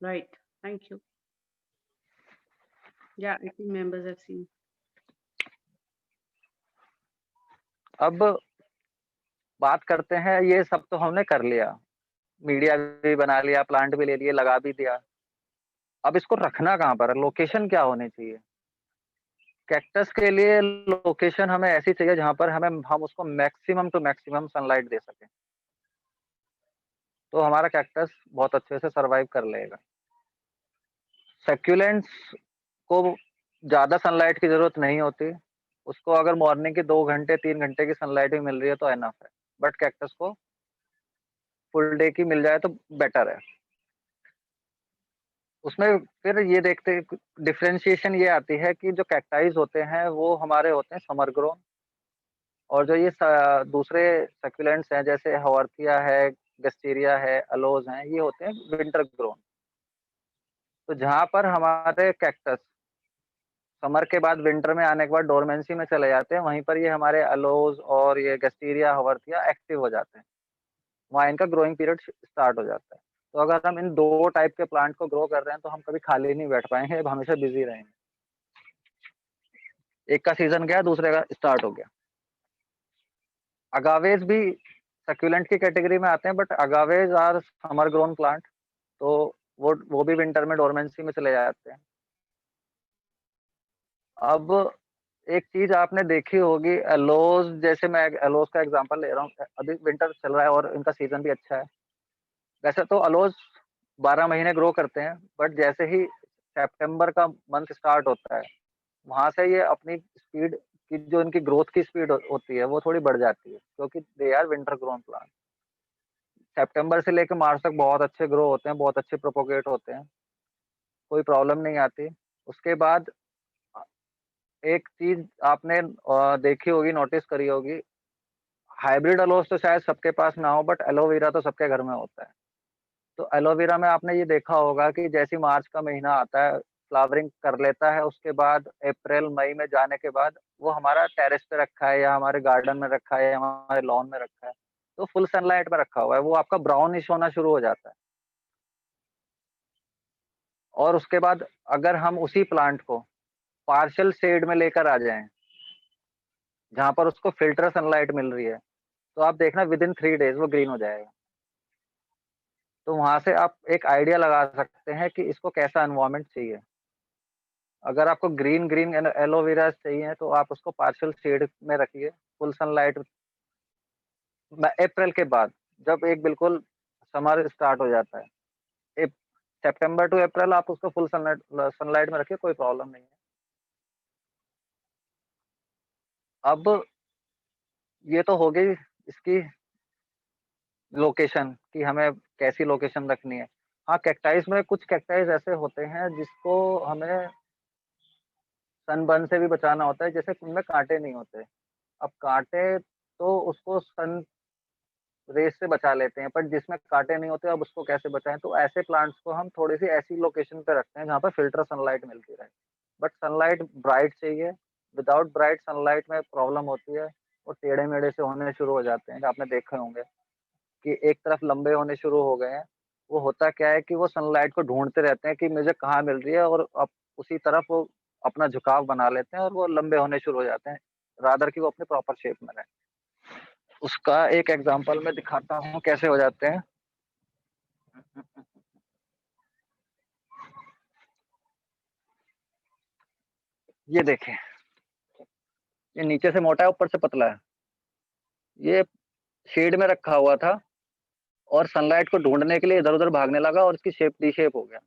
Right, thank you. या 18 members have seen. अब बात करते हैं, ये सब तो हमने कर लिया, मीडिया भी बना लिया, प्लांट भी ले लिए, लगा भी दिया। अब इसको रखना कहाँ पर है, लोकेशन क्या होनी चाहिए? कैक्टस के लिए लोकेशन हमें ऐसी चाहिए जहां पर हम उसको मैक्सिमम टू मैक्सिमम सनलाइट दे सकें, तो हमारा कैक्टस बहुत अच्छे से सरवाइव कर लेगा। सक्यूलेंट्स को ज्यादा सनलाइट की जरूरत नहीं होती, उसको अगर मॉर्निंग के 2 घंटे 3 घंटे की सनलाइट भी मिल रही है तो एनफ है, बट कैक्टस को फुल डे की मिल जाए तो बेटर है। उसमें फिर ये देखते डिफरेंशिएशन ये आती है कि जो कैक्टाइज होते हैं वो हमारे होते हैं समर ग्रोन, और जो ये दूसरे सक्यूलेंट्स हैं जैसे हॉर्थिया है, गस्टीरिया है, अलोज हैं, ये होते हैं विंटर ग्रोन। तो जहाँ पर हमारे कैक्टस समर के बाद विंटर में आने के बाद डोरमेंसी में चले जाते हैं, वहीं पर ये हमारे अलोज और ये गस्टीरिया, हॉर्थिया एक्टिव हो जाते हैं, वहाँ इनका ग्रोइंग पीरियड स्टार्ट हो जाता है। तो अगर हम इन 2 टाइप के प्लांट को ग्रो कर रहे हैं तो हम कभी खाली नहीं बैठ पाएंगे, अब हमेशा बिजी रहेंगे। एक का सीजन गया, दूसरे का स्टार्ट हो गया। अगावेज भी सक्यूलेंट की कैटेगरी में आते हैं, but agaves are summer grown plant, तो वो भी विंटर में डोरमेंसी में चले जाते हैं। अब एक चीज आपने देखी होगी, एलोज, जैसे मैं एलोज का एग्जांपल ले रहा हूँ, अभी विंटर चल रहा है और इनका सीजन भी अच्छा है। वैसे तो अलोज 12 महीने ग्रो करते हैं, बट जैसे ही सितंबर का मंथ स्टार्ट होता है, वहां से ये अपनी स्पीड की, जो इनकी ग्रोथ की स्पीड होती है, वो थोड़ी बढ़ जाती है, क्योंकि they are winter grown plant. सितंबर से लेकर मार्च तक बहुत अच्छे ग्रो होते हैं, बहुत अच्छे प्रोपोगेट होते हैं, कोई प्रॉब्लम नहीं आती। उसके बाद एक चीज आपने देखी होगी, नोटिस करी होगी, हाइब्रिड एलोस तो शायद सबके पास ना हो, बट एलोवेरा तो सबके घर में होता है। तो एलोवेरा में आपने ये देखा होगा कि जैसे मार्च का महीना आता है, फ्लावरिंग कर लेता है, उसके बाद अप्रैल मई में जाने के बाद वो हमारा टेरेस पे रखा है या हमारे गार्डन में रखा है या हमारे लॉन में रखा है, तो फुल सनलाइट में रखा हुआ है, वो आपका ब्राउनिश होना शुरू हो जाता है। और उसके बाद अगर हम उसी प्लांट को पार्शियल शेड में लेकर आ जाएं, जहां पर उसको फिल्टर सनलाइट मिल रही है, तो आप देखना विद इन 3 डेज वो ग्रीन हो जाएगा। तो वहां से आप एक आइडिया लगा सकते हैं कि इसको कैसा एनवायरनमेंट चाहिए। अगर आपको ग्रीन ग्रीन एलोवेरा चाहिए तो आप उसको पार्शियल शेड में रखिए, फुल सनलाइट अप्रैल के बाद, जब एक बिल्कुल समर स्टार्ट हो जाता है, सितंबर टू अप्रैल आप उसको फुल सनलाइट सनलाइट में रखिए, कोई प्रॉब्लम नहीं है। अब ये तो हो गई इसकी लोकेशन, कि हमें कैसी लोकेशन रखनी है। हाँ, कैक्टाइस में कुछ कैक्टाइस ऐसे होते हैं जिसको हमें सनबर्न से भी बचाना होता है, जैसे उनमें कांटे नहीं होते। अब कांटे तो उसको सन रेस से बचा लेते हैं, पर जिसमें कांटे नहीं होते अब उसको कैसे बचाएं? तो ऐसे प्लांट्स को हम थोड़ी सी ऐसी लोकेशन पे रखते हैं जहाँ पर फिल्टर सनलाइट मिलती रहे, बट सनलाइट ब्राइट चाहिए। विदाउट ब्राइट सनलाइट में प्रॉब्लम होती है, और टेढ़े मेढ़े से होने शुरू हो जाते हैं। आपने देखे होंगे कि एक तरफ लंबे होने शुरू हो गए हैं। वो होता क्या है कि वो सनलाइट को ढूंढते रहते हैं कि मुझे कहाँ मिल रही है, और अब उसी तरफ वो अपना झुकाव बना लेते हैं और वो लंबे होने शुरू हो जाते हैं, रादर कि वो अपने प्रॉपर शेप में रहे। उसका एक एग्जांपल मैं दिखाता हूँ कैसे हो जाते हैं। ये देखें, ये नीचे से मोटा है, ऊपर से पतला है। ये शेड में रखा हुआ था और सनलाइट को ढूंढने के लिए इधर उधर भागने लगा और इसकी शेप डी शेप हो गया।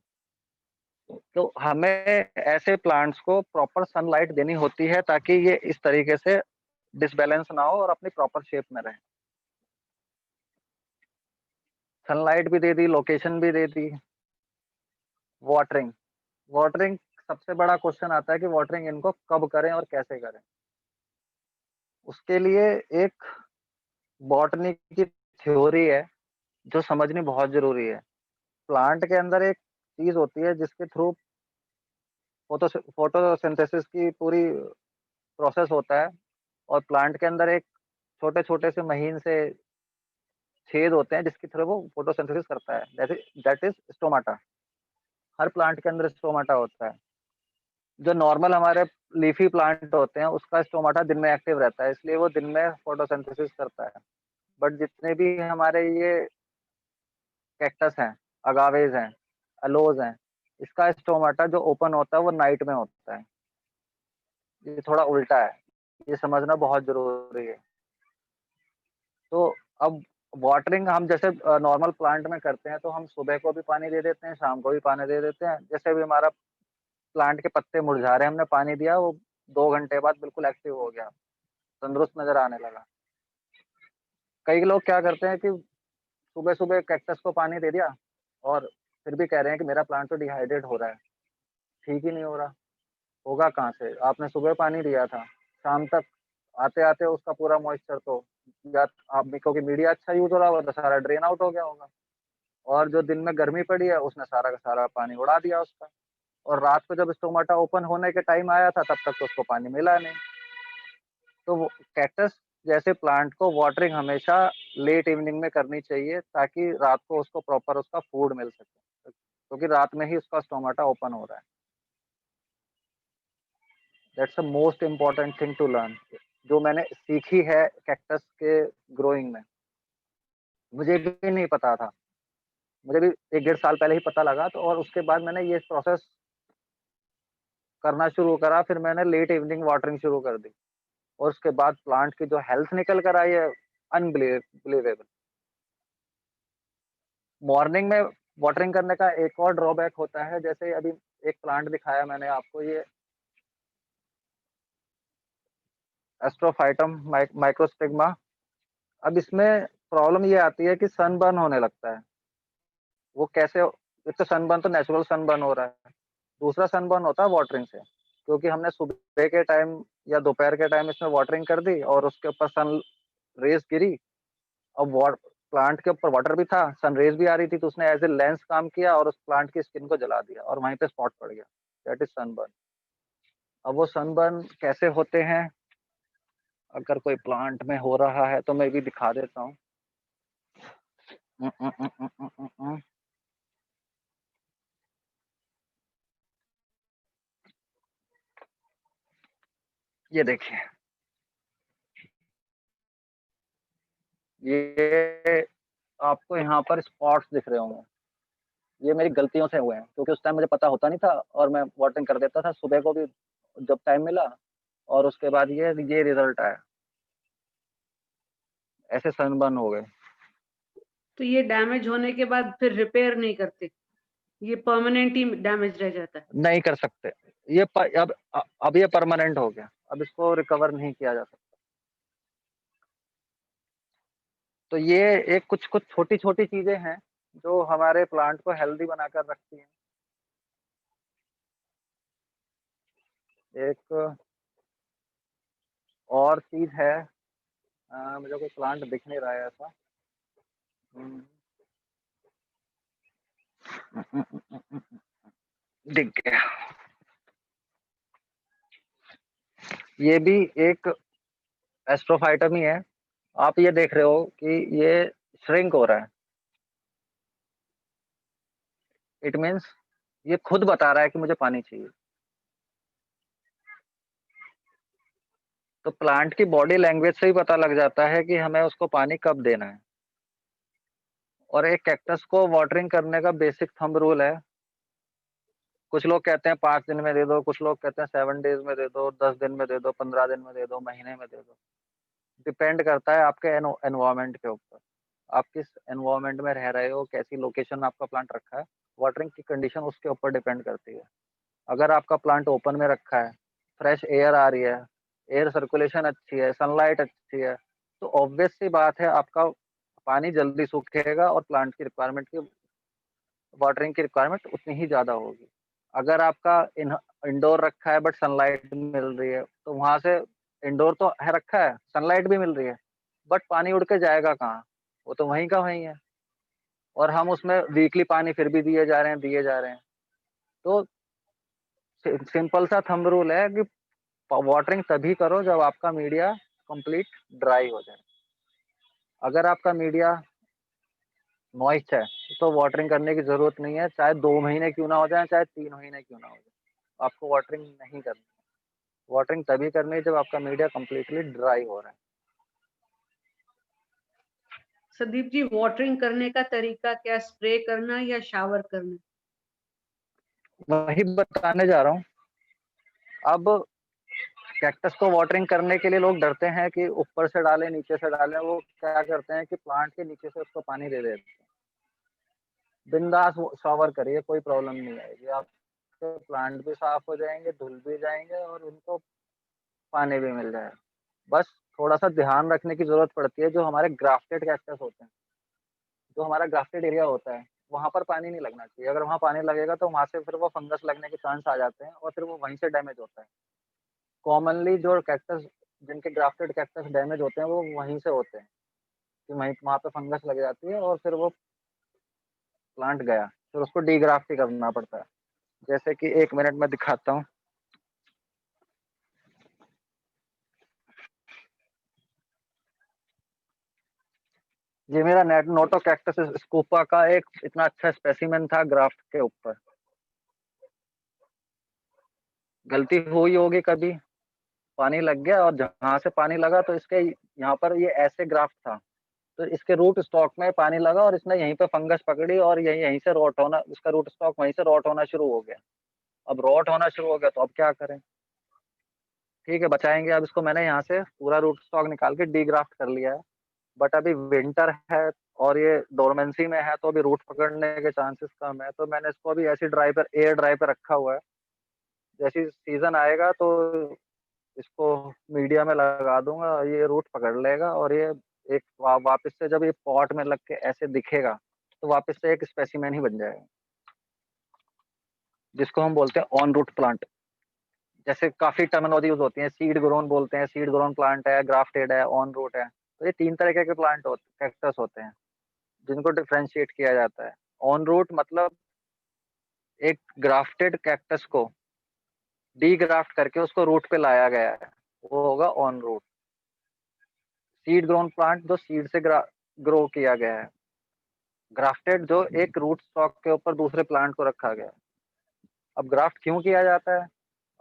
तो हमें ऐसे प्लांट्स को प्रॉपर सनलाइट देनी होती है ताकि ये इस तरीके से डिसबैलेंस ना हो और अपनी प्रॉपर शेप में रहे। सनलाइट भी दे दी, लोकेशन भी दे दी। वाटरिंग, वाटरिंग सबसे बड़ा क्वेश्चन आता है कि वाटरिंग इनको कब करें और कैसे करें। उसके लिए एक बॉटनी की थ्योरी है जो समझनी बहुत जरूरी है। प्लांट के अंदर एक चीज होती है जिसके थ्रू फोटोसिंथेसिस की पूरी प्रोसेस होता है, और प्लांट के अंदर एक छोटे छोटे से महीन से छेद होते हैं जिसके थ्रू वो फोटोसिंथेसिस करता है, that is stomata. Her plant के अंदर स्टोमाटा होता है। जो नॉर्मल हमारे लीफी प्लांट होते हैं उसका स्टोमाटा दिन में एक्टिव रहता है, इसलिए वो दिन में फोटोसिंथेसिस करता है। बट जितने भी हमारे ये कैक्टस हैं, अगावेज हैं, अलोज हैं, इसका स्टोमाटा जो ओपन होता है वो नाइट में होता है। ये थोड़ा उल्टा है, ये समझना बहुत जरूरी है। तो अब वाटरिंग हम जैसे नॉर्मल प्लांट में करते हैं, तो हम सुबह को भी पानी दे देते हैं, शाम को भी पानी दे देते हैं। जैसे भी हमारा प्लांट के पत्ते मुरझा रहे हैं, हमने पानी दिया, वो 2 घंटे बाद बिल्कुल एक्टिव हो गया, तंदुरुस्त नजर आने लगा। कई लोग क्या करते हैं कि सुबह सुबह कैक्टस को पानी दे दिया और फिर भी कह रहे हैं कि मेरा प्लांट तो डिहाइड्रेट हो रहा है। ठीक ही नहीं हो रहा, होगा कहाँ से? आपने सुबह पानी दिया था, शाम तक आते-आते उसका पूरा मॉइस्चर तो, या आप देखो कि मीडिया अच्छा यूज़ हो रहा होगा तो सारा ड्रेन आउट हो गया होगा, और जो दिन में गर्मी पड़ी है उसने सारा का सारा पानी उड़ा दिया उसका, और रात को जब स्टोमाटा ओपन होने के टाइम आया था तब तक तो उसको पानी मिला नहीं। तो वो कैक्टस जैसे प्लांट को वाटरिंग हमेशा लेट इवनिंग में करनी चाहिए, ताकि रात को उसको प्रॉपर उसका फूड मिल सके, क्योंकि रात में ही उसका स्टोमाटा ओपन हो रहा है। That's the most important thing to learn, जो मैंने सीखी है कैक्टस के ग्रोइंग में। मुझे भी नहीं पता था, मुझे भी 1 डेढ़ साल पहले ही पता लगा, तो और उसके बाद मैंने ये प्रोसेस करना शुरू करा, फिर मैंने लेट इवनिंग वाटरिंग शुरू कर दी, और उसके बाद प्लांट की जो हेल्थ निकल कर आई है, अनबिलीवेबल। मॉर्निंग में वाटरिंग करने का एक और ड्रॉबैक होता है, जैसे अभी एक प्लांट दिखाया मैंने आपको, ये एस्ट्रोफाइटम माइक्रोस्टिग्मा। अब इसमें प्रॉब्लम ये आती है कि सनबर्न होने लगता है। वो कैसे? एक तो सनबर्न तो नेचुरल सनबर्न हो रहा है, दूसरा सनबर्न होता है वाटरिंग से, क्योंकि हमने सुबह के टाइम या दोपहर के टाइम इसमें वाटरिंग कर दी और उसके ऊपर सन रेज गिरी। अब वाट प्लांट के ऊपर वाटर भी था, सन रेज भी आ रही थी, तो उसने एज ए लेंस काम किया और उस प्लांट की स्किन को जला दिया और वहीं पे स्पॉट पड़ गया। That is sunburn. अब वो सनबर्न कैसे होते हैं, अगर कोई प्लांट में हो रहा है तो मैं भी दिखा देता हूँ। ये देखिए, ये आपको यहाँ पर स्पॉट्स दिख रहे होंगे, ये मेरी गलतियों से हुए हैं, क्योंकि उस टाइम मुझे पता होता नहीं था और मैं वाटरिंग कर देता था सुबह को भी जब टाइम मिला, और उसके बाद ये रिजल्ट आया, ऐसे सनबर्न हो गए। तो ये डैमेज होने के बाद फिर रिपेयर नहीं करते, ये परमानेंट ही डैमेज रह जाता है? नहीं कर सकते, ये अब ये परमानेंट हो गया, अब इसको रिकवर नहीं किया जा सकता। तो ये एक कुछ कुछ छोटी छोटी चीजें हैं जो हमारे प्लांट को हेल्दी बनाकर रखती हैं। एक और चीज है, मुझे कोई प्लांट दिख नहीं रहा है ऐसा। दिख गया, ये भी एक एस्ट्रोफाइटम ही है। आप ये देख रहे हो कि ये श्रिंक हो रहा है, इट मीन्स ये खुद बता रहा है कि मुझे पानी चाहिए। तो प्लांट की बॉडी लैंग्वेज से ही पता लग जाता है कि हमें उसको पानी कब देना है। और एक कैक्टस को वाटरिंग करने का बेसिक थंब रूल है, कुछ लोग कहते हैं 5 दिन में दे दो, कुछ लोग कहते हैं 7 डेज में दे दो, 10 दिन में दे दो, 15 दिन में दे दो, महीने में दे दो। डिपेंड करता है आपके एनवायरनमेंट के ऊपर, आप किस एनवायरनमेंट में रह रहे हो, कैसी लोकेशन में आपका प्लांट रखा है, वाटरिंग की कंडीशन उसके ऊपर डिपेंड करती है। अगर आपका प्लांट ओपन में रखा है, फ्रेश एयर आ रही है, एयर सर्कुलेशन अच्छी है, सनलाइट अच्छी है, तो ऑब्वियस सी बात है आपका पानी जल्दी सूखेगा और प्लांट की रिक्वायरमेंट की वाटरिंग की रिक्वायरमेंट उतनी ही ज़्यादा होगी। अगर आपका इंडोर रखा है बट सनलाइट मिल रही है, तो वहाँ से इंडोर तो है रखा है, सनलाइट भी मिल रही है, बट पानी उड़ के जाएगा कहाँ? वो तो वहीं का वहीं है, और हम उसमें वीकली पानी फिर भी दिए जा रहे हैं, दिए जा रहे हैं। तो सिंपल सा थंब रूल है कि वाटरिंग तभी करो जब आपका मीडिया कंप्लीट ड्राई हो जाए। अगर आपका मीडिया मॉइस्ट है तो वाटरिंग करने की जरूरत नहीं है, चाहे 2 महीने क्यों ना हो जाए, चाहे 3 महीने क्यों ना हो जाए, आपको वाटरिंग नहीं करनी है। वाटरिंग तभी करनी है जब आपका मीडिया कंप्लीटली ड्राई हो रहा है। संदीप जी, वाटरिंग करने का तरीका क्या, स्प्रे करना या शावर करना? वही बताने जा रहा हूँ। अब कैक्टस को वाटरिंग करने के लिए लोग डरते हैं कि ऊपर से डालें, नीचे से डालें। वो क्या करते हैं कि प्लांट के नीचे से उसको पानी दे देते हैं। बिंदास शॉवर करिए, कोई प्रॉब्लम नहीं आएगी, आपके प्लांट भी साफ हो जाएंगे, धुल भी जाएंगे और उनको पानी भी मिल जाएगा। बस थोड़ा सा ध्यान रखने की जरूरत पड़ती है, जो हमारे ग्राफ्टेड कैक्टस होते हैं जो हमारा ग्राफ्टेड एरिया होता है वहाँ पर पानी नहीं लगना चाहिए। अगर वहाँ पानी लगेगा तो वहाँ से फिर वो फंगस लगने के चांस आ जाते हैं और फिर वो वहीं से डैमेज होता है। कॉमनली जो कैक्टस जिनके ग्राफ्टेड कैक्टस डैमेज होते हैं वो वहीं से होते हैं कि वहीं वहाँ पे फंगस लग जाती है और फिर वो प्लांट गया, फिर उसको डीग्राफ्ट ही करना पड़ता है। जैसे कि 1 मिनट में दिखाता हूँ। ये मेरा नोटो कैक्टस स्कूपा का एक इतना अच्छा स्पेसिमेन था ग्राफ्ट के ऊपर। गलती हुई होगी कभी, पानी लग गया और जहाँ से पानी लगा तो इसके यहाँ पर ये ऐसे ग्राफ्ट था, तो इसके रूट स्टॉक में पानी लगा और इसने यहीं पे फंगस पकड़ी और यहीं यहीं से रॉट होना, इसका रूट स्टॉक वहीं से रॉट होना शुरू हो गया। अब रॉट होना शुरू हो गया तो अब क्या करें? ठीक है, बचाएंगे। अब इसको मैंने यहाँ से पूरा रूट स्टॉक निकाल के डीग्राफ्ट कर लिया है, बट अभी विंटर है और ये डोरमेंसी में है तो अभी रूट पकड़ने के चांसेस कम है, तो मैंने इसको अभी ऐसी ड्राई पर एयर ड्राई पे रखा हुआ है। जैसी सीजन आएगा तो इसको मीडिया में लगा दूंगा, ये रूट पकड़ लेगा और ये एक वापस से जब ये पॉट में लग के ऐसे दिखेगा तो वापस से एक स्पेसिमेन ही बन जाएगा, जिसको हम बोलते हैं ऑन रूट प्लांट। जैसे काफी टर्मिनोलॉजी यूज होती है, सीड ग्रोन बोलते हैं, सीड ग्रोन प्लांट है, ग्राफ्टेड है, ऑन रूट है। तो ये 3 तरह के प्लांट होते कैक्टस होते हैं जिनको डिफरेंशिएट किया जाता है। ऑन रूट मतलब एक ग्राफ्टेड कैक्टस को डी ग्राफ्ट करके उसको रूट पे लाया गया है, वो होगा on root. Seed grown plant जो सीड से ग्रो किया गया है। ग्राफ्टेड जो एक रूट स्टॉक के ऊपर दूसरे प्लांट को रखा गया है। अब ग्राफ्ट क्यों किया जाता है?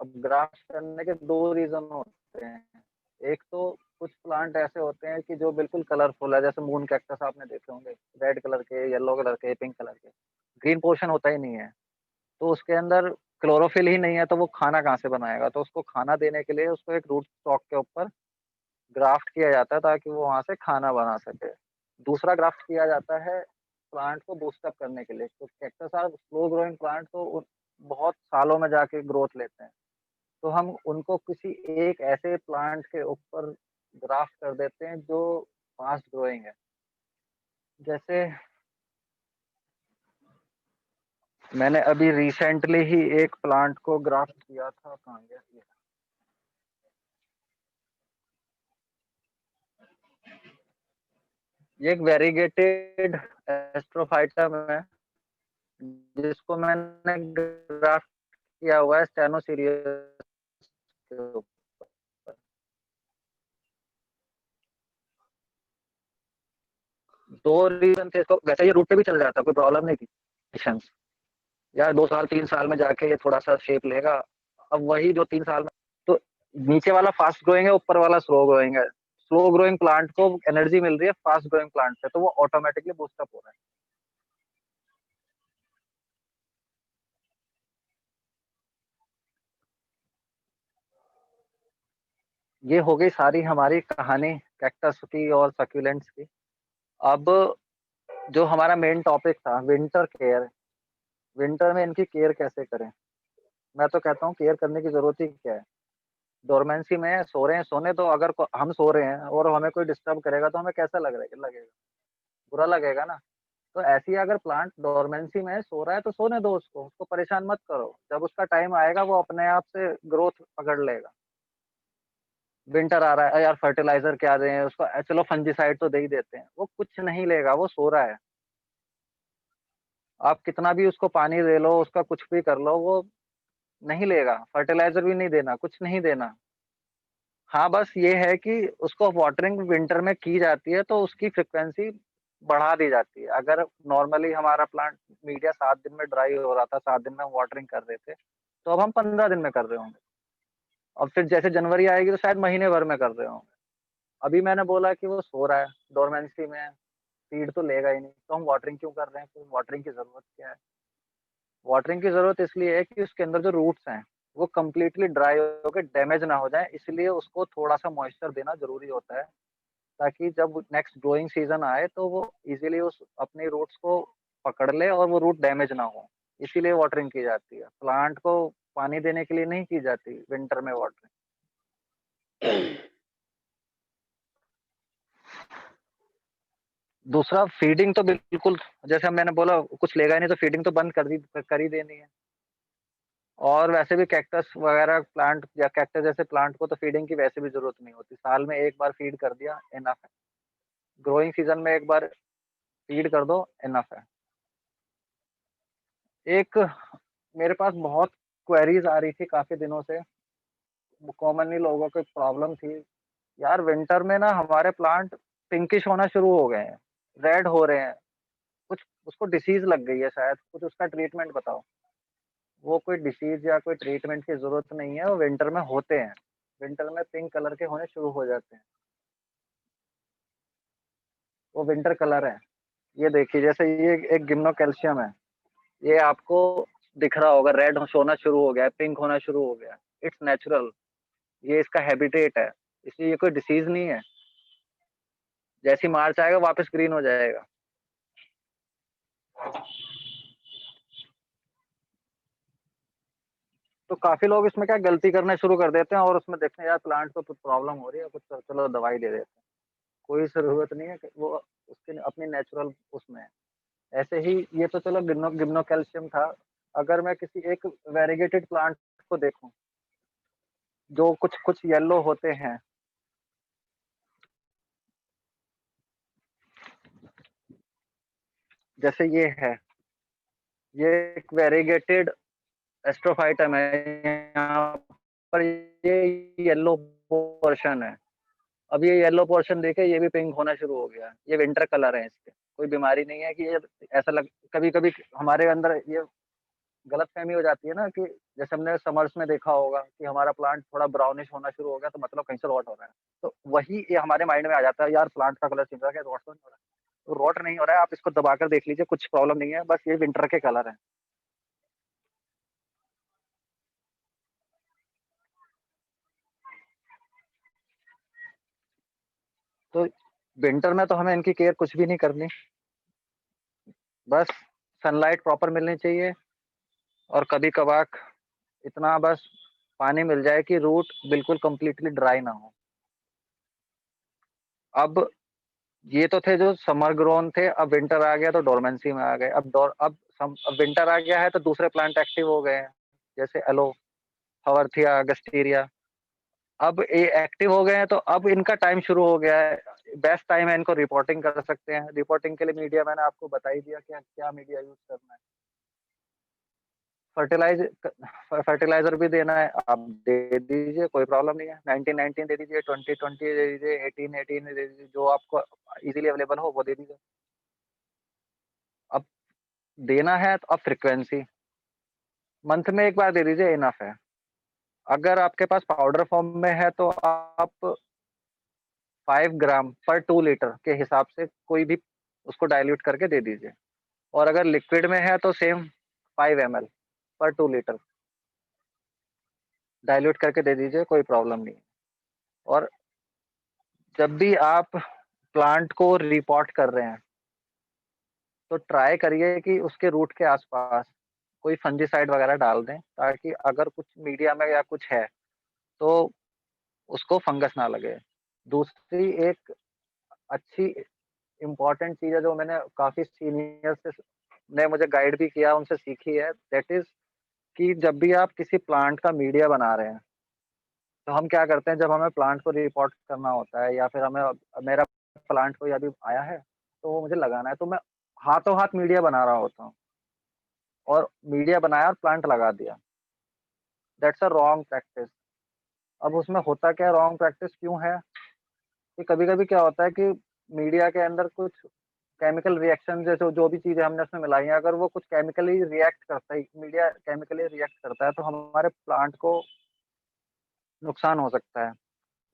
अब ग्राफ्ट करने के 2 रीजन होते हैं। एक तो कुछ प्लांट ऐसे होते हैं कि जो बिल्कुल कलरफुल है, जैसे मून कैक्टस आपने देखे होंगे, रेड कलर के, येलो कलर के, पिंक कलर के। ग्रीन पोर्शन होता ही नहीं है, तो उसके अंदर क्लोरोफिल ही नहीं है, तो वो खाना कहाँ से बनाएगा? तो उसको खाना देने के लिए उसको एक रूट स्टॉक के ऊपर ग्राफ्ट किया जाता है ताकि वो वहां से खाना बना सके। दूसरा ग्राफ्ट किया जाता है प्लांट को बूस्टअप करने के लिए। तो cactus are slow growing plant, तो बहुत सालों में जाके ग्रोथ लेते हैं, तो हम उनको किसी एक ऐसे प्लांट के ऊपर ग्राफ्ट कर देते हैं जो फास्ट ग्रोइंग है। जैसे मैंने अभी रिसेंटली ही एक प्लांट को ग्राफ्ट किया था, कहाँ गया ये? ये एक वेरीगेटेड एस्ट्रोफाइटम है जिसको मैंने ग्राफ्ट किया हुआ है स्टेनोसीरियस के ऊपर। 2 रीजन थे इसको, वैसे ये रूट पे भी चल जाता, कोई प्रॉब्लम नहीं थी। या 2 साल 3 साल में जाके ये थोड़ा सा शेप लेगा। अब वही जो 3 साल में, तो नीचे वाला फास्ट ग्रोइंग है, ऊपर वाला स्लो ग्रोइंग है। स्लो ग्रोइंग प्लांट को एनर्जी मिल रही है फास्ट ग्रोइंग प्लांट से, तो वो ऑटोमेटिकली बूस्टअप हो रहा है। ये हो गई सारी हमारी कहानी कैक्टस की और सक्यूलेंट्स की। अब जो हमारा मेन टॉपिक था, विंटर केयर। विंटर में इनकी केयर कैसे करें? मैं तो कहता हूँ केयर करने की जरूरत ही क्या है? डोरमेंसी में सो रहे हैं, सोने दो। अगर हम सो रहे हैं और हमें कोई डिस्टर्ब करेगा तो हमें कैसा लगेगा? बुरा लगेगा ना। तो ऐसी अगर प्लांट डोरमेंसी में सो रहा है तो सोने दो उसको, उसको परेशान मत करो। जब उसका टाइम आएगा वो अपने आप से ग्रोथ पकड़ लेगा। विंटर आ रहा है, यार फर्टिलाइजर क्या दें उसको, चलो फंजीसाइड तो दे ही देते हैं। वो कुछ नहीं लेगा, वो सो रहा है। आप कितना भी उसको पानी दे लो, उसका कुछ भी कर लो, वो नहीं लेगा। फर्टिलाइजर भी नहीं देना, कुछ नहीं देना। हाँ, बस ये है कि उसको वाटरिंग विंटर में की जाती है तो उसकी फ्रीक्वेंसी बढ़ा दी जाती है। अगर नॉर्मली हमारा प्लांट मीडिया 7 दिन में ड्राई हो रहा था, 7 दिन में हम वाटरिंग कर रहे थे, तो अब हम 15 दिन में कर रहे होंगे। और फिर जैसे जनवरी आएगी तो शायद महीने भर में कर रहे होंगे। अभी मैंने बोला कि वो सो रहा है, डोरमेंसी में है, फीड तो लेगा ही नहीं, तो हम वाटरिंग क्यों कर रहे हैं? फिर वाटरिंग की जरूरत क्या है? वाटरिंग की जरूरत इसलिए है कि उसके अंदर जो रूट्स हैं वो कंप्लीटली ड्राई होकर डैमेज ना हो जाए, इसलिए उसको थोड़ा सा मॉइस्चर देना जरूरी होता है, ताकि जब नेक्स्ट ग्रोइंग सीजन आए तो वो इजीली उस अपने रूट्स को पकड़ ले और वो रूट डैमेज ना हो। इसीलिए वाटरिंग की जाती है। प्लांट को पानी देने के लिए नहीं की जाती विंटर में वाटरिंग। दूसरा फीडिंग तो बिल्कुल, जैसे मैंने बोला कुछ लेगा ही नहीं तो फीडिंग तो बंद कर ही देनी है। और वैसे भी कैक्टस वगैरह प्लांट या कैक्टस जैसे प्लांट को तो फीडिंग की वैसे भी ज़रूरत नहीं होती। साल में 1 बार फीड कर दिया इनफ है। ग्रोइंग सीज़न में 1 बार फीड कर दो इनफ है। एक मेरे पास बहुत क्वेरीज़ आ रही थी काफ़ी दिनों से, कॉमनली लोगों को प्रॉब्लम थी, यार विंटर में ना हमारे प्लांट पिंकिश होना शुरू हो गए हैं, रेड हो रहे हैं, कुछ उसको डिसीज़ लग गई है शायद, कुछ उसका ट्रीटमेंट बताओ। वो कोई डिसीज़ या कोई ट्रीटमेंट की ज़रूरत नहीं है, वो विंटर में होते हैं। विंटर में पिंक कलर के होने शुरू हो जाते हैं। वो विंटर कलर है। ये देखिए जैसे ये एक गिम्नोकैल्शियम है, ये आपको दिख रहा होगा रेड होना शुरू हो गया है, पिंक होना शुरू हो गया है। इट्स नेचुरल, ये इसका हैबिटेट है, इसलिए ये कोई डिसीज़ नहीं है। जैसे ही मार्च आएगा वापस ग्रीन हो जाएगा। तो काफ़ी लोग इसमें क्या गलती करना शुरू कर देते हैं और उसमें देखते हैं यार प्लांट को कुछ प्रॉब्लम हो रही है, कुछ चलो दवाई दे देते हैं। कोई ज़रूरत नहीं है कि वो उसकी अपनी नेचुरल उसमें है। ऐसे ही ये तो चलो गिम्नोकैल्शियम था। अगर मैं किसी एक वेरीगेटेड प्लांट को देखूँ, जो कुछ येलो होते हैं। जैसे ये है, ये एक वेरीगेटेड एस्ट्रोफाइटम है, यहाँ पर ये येलो पोर्शन है। अब ये येलो पोर्शन देखे ये भी पिंक होना शुरू हो गया। ये विंटर कलर है इसके, कोई बीमारी नहीं है कि ये ऐसा लग कभी-कभी हमारे अंदर ये गलतफ़हमी हो जाती है ना कि जैसे हमने समर्स में देखा होगा कि हमारा प्लांट थोड़ा ब्राउनिश होना शुरू हो गया तो मतलब कहीं से रॉट हो रहा है। तो वही ये हमारे माइंड में आ जाता है यार प्लांट का कलर चेंज हो गया, रॉट तो नहीं हो रहा है। तो रॉट नहीं हो रहा है, आप इसको दबाकर देख लीजिए, कुछ प्रॉब्लम नहीं है, बस ये विंटर के कलर हैं। तो विंटर में तो हमें इनकी केयर कुछ भी नहीं करनी। बस सनलाइट प्रॉपर मिलनी चाहिए और कभी-कभार इतना बस पानी मिल जाए कि रूट बिल्कुल कंप्लीटली ड्राई ना हो। अब ये तो थे जो समर ग्रोन थे, अब विंटर आ गया तो डोरमेंसी में आ गए। अब विंटर आ गया है तो दूसरे प्लांट एक्टिव हो गए हैं, जैसे एलो, हवर्थिया, अगस्टेरिया। अब ये एक्टिव हो गए हैं तो अब इनका टाइम शुरू हो गया है। बेस्ट टाइम है, इनको रिपोर्टिंग कर सकते हैं। रिपोर्टिंग के लिए मीडिया मैंने आपको बता ही दिया कि क्या मीडिया यूज़ करना है। फर्टिलाइज़र भी देना है, आप दे दीजिए, कोई प्रॉब्लम नहीं है। 19-19 दे दीजिए, 20-20 दे दीजिए, 18-18 दे दीजिए, जो आपको ईज़िली अवेलेबल हो वो दे दीजिए। अब देना है तो अब फ्रीक्वेंसी, मंथ में 1 बार दे दीजिए इनफ है। अगर आपके पास पाउडर फॉर्म में है तो आप 5 ग्राम पर 2 लीटर के हिसाब से कोई भी उसको डाइल्यूट करके दे दीजिए। और अगर लिक्विड में है तो सेम 5 एमएल पर 2 लीटर डाइल्यूट करके दे दीजिए, कोई प्रॉब्लम नहीं है। और जब भी आप प्लांट को रिपॉट कर रहे हैं, तो ट्राई करिए कि उसके रूट के आसपास कोई फंजीसाइड वगैरह डाल दें, ताकि अगर कुछ मीडिया में या कुछ है, तो उसको फंगस ना लगे। दूसरी एक अच्छी इम्पोर्टेंट चीज़ है जो मैंने काफ़ी सीनियर से ने मुझे गाइड भी किया, उनसे सीखी है, दैट इज़ कि जब भी आप किसी प्लांट का मीडिया बना रहे हैं, तो हम क्या करते हैं जब हमें प्लांट को रिपोर्ट करना होता है या फिर हमें मेरा प्लांट कोई अभी आया है, तो वो मुझे लगाना है, तो मैं हाथों हाथ मीडिया बना रहा होता हूँ और मीडिया बनाया और प्लांट लगा दिया। That's a wrong practice. अब उसमें होता क्या है, रॉन्ग प्रैक्टिस क्यों है कि कभी-कभी क्या होता है कि मीडिया के अंदर कुछ केमिकल रिएक्शन जैसे जो भी चीज़ें हमने उसमें मिलाई हैं, अगर वो कुछ केमिकली रिएक्ट करता है, मीडिया केमिकली रिएक्ट करता है, तो हमारे प्लांट को नुकसान हो सकता है।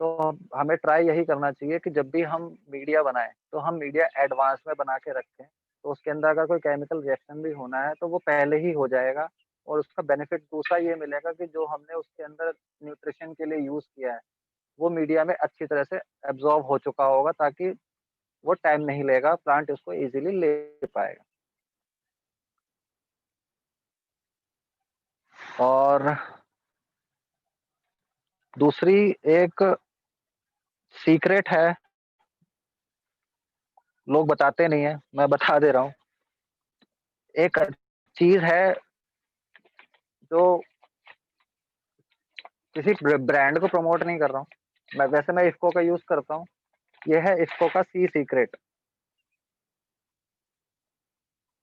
तो हमें ट्राई यही करना चाहिए कि जब भी हम मीडिया बनाएँ, तो हम मीडिया एडवांस में बना के रखें। तो उसके अंदर अगर कोई केमिकल रिएक्शन भी होना है, तो वो पहले ही हो जाएगा और उसका बेनिफिट दूसरा ये मिलेगा कि जो हमने उसके अंदर न्यूट्रिशन के लिए यूज़ किया है, वो मीडिया में अच्छी तरह से एब्ज़ॉर्ब हो चुका होगा, ताकि वो टाइम नहीं लेगा, प्लांट उसको ईज़िली ले पाएगा। और दूसरी एक सीक्रेट है लोग बताते नहीं है, मैं बता दे रहा हूँ। एक चीज है जो किसी ब्रांड को प्रमोट नहीं कर रहा हूँ मैं, वैसे मैं इफ्को का यूज करता हूँ। ये है इफ्को का सी सीक्रेट,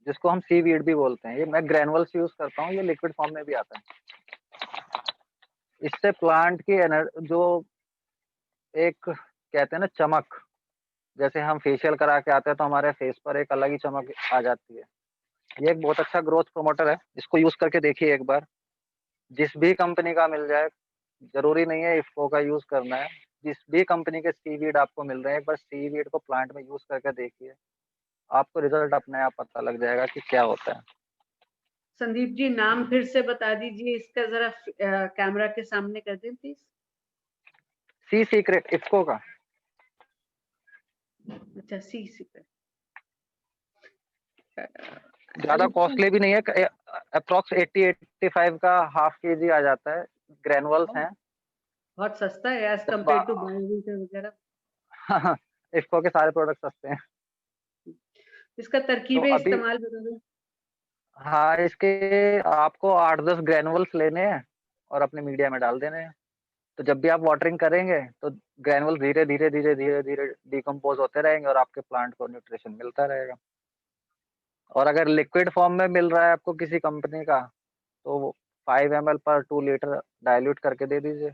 जिसको हम सी वीड भी बोलते हैं। ये मैं ग्रेनुअल्स यूज करता हूँ, ये लिक्विड फॉर्म में भी आता है। इससे प्लांट की जो एक कहते हैं ना चमक, जैसे हम फेशियल करा के आते हैं तो हमारे फेस पर एक अलग ही चमक आ जाती है। ये एक बहुत अच्छा ग्रोथ प्रमोटर है, इसको यूज करके देखिए एक बार। जिस भी कंपनी का मिल जाए, जरूरी नहीं है इफ्को का यूज करना है। जिस भी कंपनी के सीवीड आपको मिल रहे हैं, एक बार सीवीड को प्लांट में यूज करके देखिए, आपको रिजल्ट अपने आप पता लग जाएगा कि क्या होता है। संदीप जी नाम फिर से बता दीजिए इसका, जरा कैमरा के सामने कर दें प्लीज। सी सीक्रेट इफ्को का। अच्छा, सी सीक्रेट। ज्यादा कॉस्टली भी नहीं है, अप्रोक्स 80-85 का हाफ केजी आ जाता है। ग्रेनुअल्स हैं। बहुत सस्ता है एज जब कम्पेयर टू बायोवीटर वगैरह। इफ्को के सारे प्रोडक्ट सस्ते हैं। इसका तो तरकीबें अभी इस्तेमाल बता दो। हाँ, इसके आपको 8-10 ग्रेनुअल्स लेने हैं और अपने मीडिया में डाल देने हैं। तो जब भी आप वाटरिंग करेंगे तो ग्रेनुअल धीरे धीरे धीरे धीरे धीरे डिकम्पोज होते रहेंगे और आपके प्लांट को न्यूट्रिशन मिलता रहेगा। और अगर लिक्विड फॉर्म में मिल रहा है आपको किसी कंपनी का, तो 5 ml पर 2 लीटर डाइल्यूट करके दे दीजिए।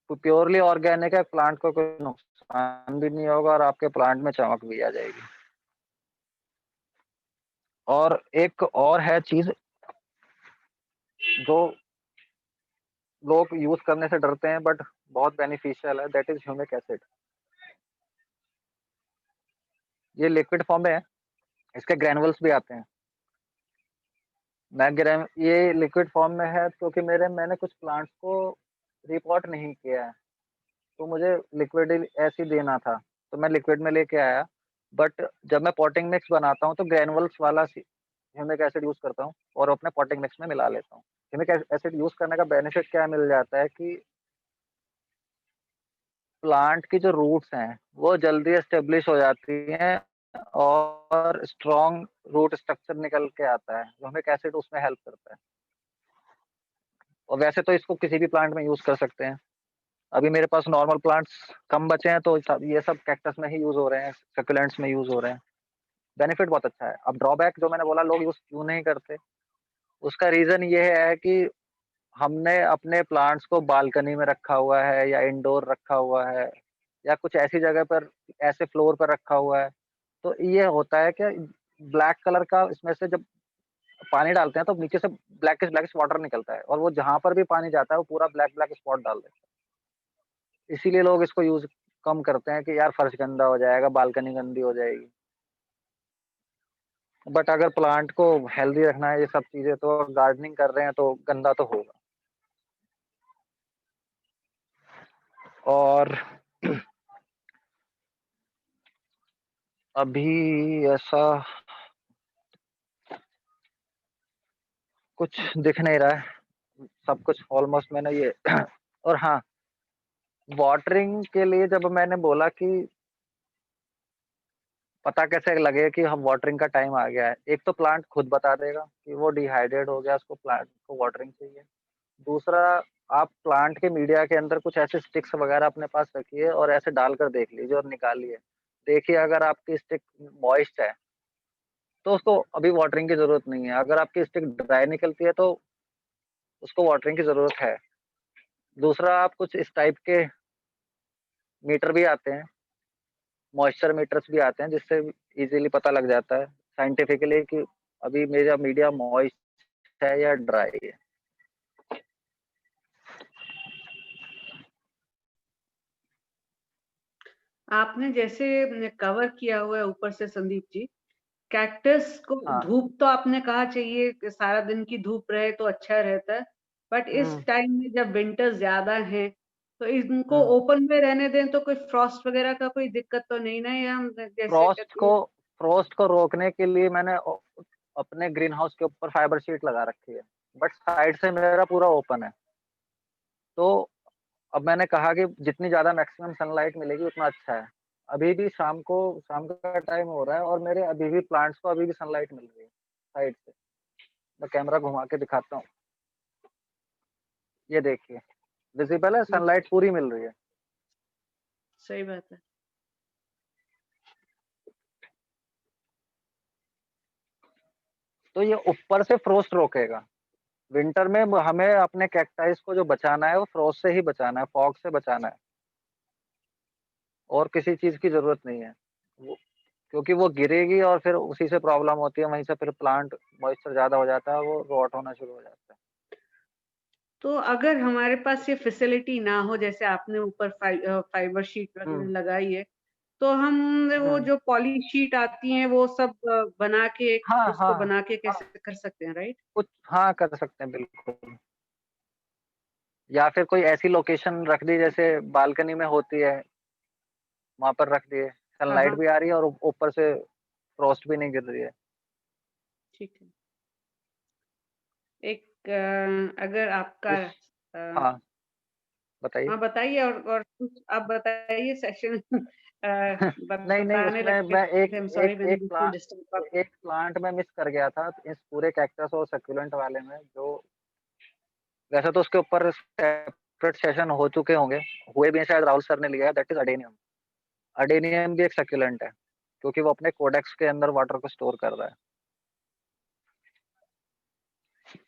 तो प्योरली ऑर्गेनिक है, प्लांट को कोई नुकसान भी नहीं होगा और आपके प्लांट में चमक भी आ जाएगी। और एक और है चीज जो लोग यूज करने से डरते हैं बट बहुत बेनिफिशियल है, दैट इज ह्यूमिक एसिड। ये लिक्विड फॉर्म में है, इसके ग्रेनुअल्स भी आते हैं। ये लिक्विड फॉर्म में है क्योंकि मैंने कुछ प्लांट्स को रिपोर्ट नहीं किया है, तो मुझे लिक्विड ऐसे ही देना था, तो मैं लिक्विड में लेके आया। बट जब मैं पॉटिंग मिक्स बनाता हूँ तो ग्रेनुअल्स वाला ह्यूमिक एसिड यूज करता हूँ और अपने पॉटिंग मिक्स में मिला लेता हूँ। ह्यूमिक एसिड यूज करने का बेनिफिट क्या मिल जाता है कि प्लांट की जो रूट्स हैं वो जल्दी एस्टेब्लिश हो जाती हैं और स्ट्रॉन्ग रूट स्ट्रक्चर निकल के आता है। ह्यूमिक एसिड उसमें हेल्प करता है। और वैसे तो इसको किसी भी प्लांट में यूज कर सकते हैं। अभी मेरे पास नॉर्मल प्लांट्स कम बचे हैं, तो ये सब कैक्टस में ही यूज हो रहे हैं, सक्यूलेंट्स में यूज हो रहे हैं। बेनिफिट बहुत अच्छा है। अब ड्रॉबैक जो मैंने बोला लोग यूज क्यों नहीं करते, उसका रीजन ये है कि हमने अपने प्लांट्स को बालकनी में रखा हुआ है या इंडोर रखा हुआ है या कुछ ऐसी जगह पर, ऐसे फ्लोर पर रखा हुआ है। तो ये होता है कि ब्लैक कलर का इसमें से जब पानी डालते हैं तो नीचे से ब्लैकिश वाटर निकलता है और वो जहां पर भी पानी जाता है वो पूरा ब्लैक स्पॉट डाल देता है। इसीलिए लोग इसको यूज कम करते हैं कि यार फर्श गंदा हो जाएगा, बालकनी गंदी हो जाएगी। बट अगर प्लांट को हेल्दी रखना है, ये सब चीजें, तो गार्डनिंग कर रहे हैं तो गंदा तो होगा। और अभी ऐसा कुछ दिख नहीं रहा है, सब कुछ ऑलमोस्ट मैंने ये और हाँ, वाटरिंग के लिए जब मैंने बोला कि पता कैसे लगे कि हम वाटरिंग का टाइम आ गया है, एक तो प्लांट खुद बता देगा कि वो डिहाइड्रेट हो गया, उसको प्लांट को वाटरिंग चाहिए। दूसरा, आप प्लांट के मीडिया के अंदर कुछ ऐसे स्टिक्स वगैरह अपने पास रखिए और ऐसे डालकर देख लीजिए और निकालिए। देखिए अगर आपकी स्टिक मॉइस्ट है तो उसको अभी वाटरिंग की जरूरत नहीं है। अगर आपकी स्टिक ड्राई निकलती है तो उसको वाटरिंग की जरूरत है। दूसरा, आप कुछ इस टाइप के मीटर भी आते हैं, मॉइस्चर मीटर्स भी आते हैं, जिससे इजीली पता लग जाता है साइंटिफिकली कि अभी मेरा मीडिया मॉइस्ट है या ड्राई है। आपने जैसे कवर किया हुआ है ऊपर से संदीप जी, कैक्टस को हाँ। धूप तो आपने कहा चाहिए कि सारा दिन की धूप रहे तो अच्छा रहता है, बट इस टाइम में जब विंटर ज्यादा है तो इनको ओपन में रहने दें तो कोई फ्रॉस्ट वगैरह का कोई दिक्कत तो नहीं ना, या हम जैसे फ्रोस्ट को रोकने के लिए मैंने अपने ग्रीन हाउस के ऊपर फाइबर शीट लगा रखी है, बट साइड से मेरा पूरा ओपन है। तो अब मैंने कहा कि जितनी ज्यादा मैक्सिमम सनलाइट मिलेगी उतना अच्छा है। अभी भी शाम का टाइम हो रहा है और मेरे अभी भी प्लांट्स को अभी भी सनलाइट मिल रही है साइड से। मैं कैमरा घुमा के दिखाता हूँ, ये देखिए विजिबल है, सनलाइट पूरी मिल रही है। सही बात है। तो ये ऊपर से फ्रोस्ट रोकेगा। विंटर में हमें अपने कैक्टाइस को जो बचाना है वो फ्रोस्ट से ही बचाना है, फॉग से बचाना है, और किसी चीज की जरूरत नहीं है क्योंकि वो गिरेगी और फिर उसी से प्रॉब्लम होती है, वहीं से फिर प्लांट मॉइस्चर ज्यादा हो जाता है, वो रॉट होना शुरू हो जाता है। तो अगर हमारे पास ये फैसिलिटी ना हो, जैसे आपने ऊपर फाइबर शीट लगाई है, तो हम वो जो पॉली शीट आती है वो सब बना के उसको बना के कैसे कर सकते हैं, राइट? कुछ कर सकते हैं बिल्कुल। या फिर कोई ऐसी लोकेशन रख दी जैसे बालकनी में होती है, वहां पर रख दिए, सनलाइट भी आ रही है और ऊपर से फ्रॉस्ट भी नहीं गिर रही है। ठीक है। एक अगर आपका हाँ बताइए। हाँ बताइए, और कुछ आप बताइए सेशन नहीं बताने उसमें लगे मैं थे। I'm sorry मैंने बिल्कुल डिस्टर्ब कर एक प्लांट में मिस कर गया था इस पूरे कैक्टस और सक्यूलेंट वाले में, जो वैसे तो उसके ऊपर सेपरेट सेशन हो चुके होंगे, हुए भी हैं शायद, राहुल सर ने लिया है, दैट इज अडेनियम। अडेनियम भी एक सक्यूलेंट है क्योंकि वो अपने कोडेक्स के अंदर वाटर को स्टोर कर रहा है।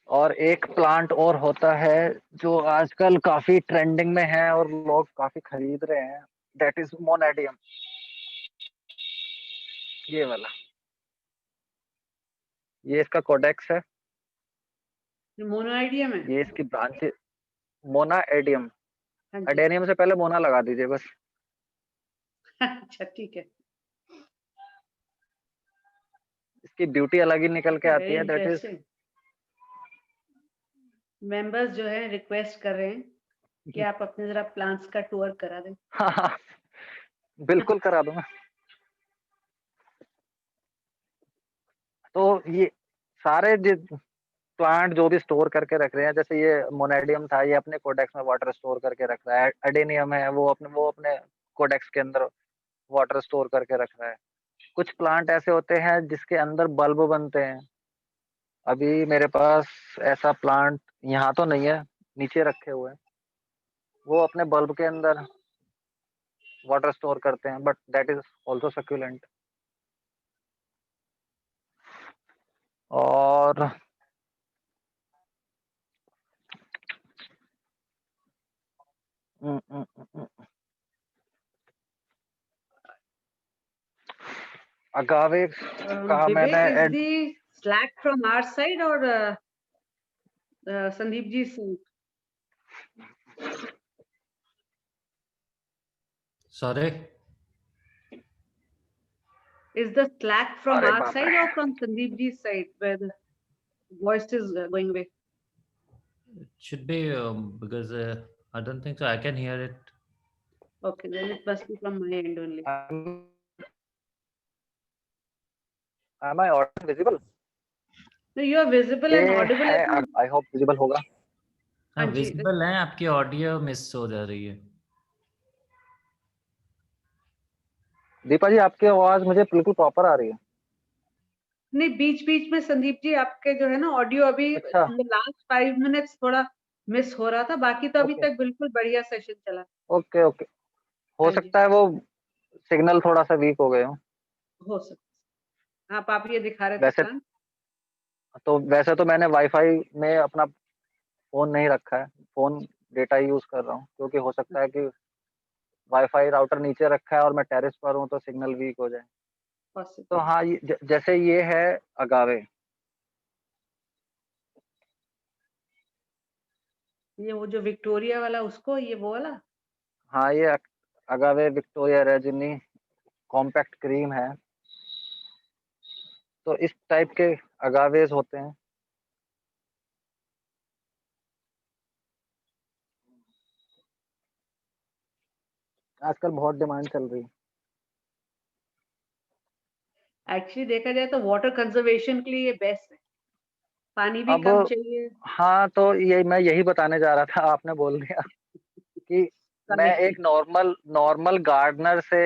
और एक प्लांट और होता है जो आजकल काफी ट्रेंडिंग में है और लोग काफी खरीद रहे हैं, दैट इज मोनेडियम। ये वाला, ये इसका कोडेक्स है, मोनोआइडियम है। ये इसकी ब्रांच है, मोना एडियम। हाँ जी। एडेनियम से पहले मोना लगा दीजिए बस। अच्छा ठीक है। इसकी ब्यूटी अलग ही निकल के आती है, दैट इज। मेंबर्स जो है रिक्वेस्ट कर रहे हैं कि आप अपने जरा प्लांट्स का टूर करा दें। हाँ बिल्कुल करा दूंगा। तो ये सारे प्लांट जो भी स्टोर करके रख रहे हैं, जैसे ये मोनेडियम था, ये अपने कोडेक्स में वाटर स्टोर करके रख रहा है। एडेनियम है, वो अपने कोडेक्स के अंदर वाटर स्टोर करके रख रहा है। कुछ प्लांट ऐसे होते हैं जिसके अंदर बल्ब बनते हैं। अभी मेरे पास ऐसा प्लांट यहाँ तो नहीं है, नीचे रखे हुए हैं, वो अपने बल्ब के अंदर वाटर स्टोर करते हैं, but that is also succulent. और अगावे का मैंने is the slack from our side or Sandeep ji side? Sorry? Is the slack from अरे our बाप side रे। or from Sandeep ji's side where the voice is going away? It should be because I don't think so. I can hear it. Okay, then it must be from my end only. Am I audible, visible? No, you are visible and audible. I hope visible होगा। हाँ visible है, आपकी audio miss हो जा रही है। दीपा जी आपकी आवाज मुझे बिल्कुल प्रॉपर आ रही है। नहीं, बीच बीच में संदीप जी आपके जो है ना ऑडियो अभी लास्ट 5 मिनट्स थोड़ा मिस हो रहा था, बाकी तो अभी तक बिल्कुल बढ़िया सेशन चला। ओके हो सकता है वो सिग्नल थोड़ा सा वीक हो गए हो सकता है। आप ये दिखा रहे थे वैसे तो मैंने वाईफाई में अपना फोन नहीं रखा है, फोन डेटा यूज कर रहा हूँ, क्योंकि हो सकता है कि वाईफाई राउटर नीचे रखा है और मैं टेरेस पर हूँ तो सिग्नल वीक हो जाए। तो हाँ, जैसे ये है अगावे, ये वो जो विक्टोरिया वाला उसको, ये वो वाला। हाँ ये अगावे विक्टोरिया रेजिनी कॉम्पैक्ट क्रीम है। तो इस टाइप के अगावेज होते हैं। आजकल बहुत डिमांड चल रही है। एक्चुअली देखा जाए तो वाटर कंजर्वेशन के लिए ये बेस्ट है, पानी भी कम चाहिए। हाँ तो मैं यही बताने जा रहा था, आपने बोल दिया कि मैं एक नॉर्मल गार्डनर से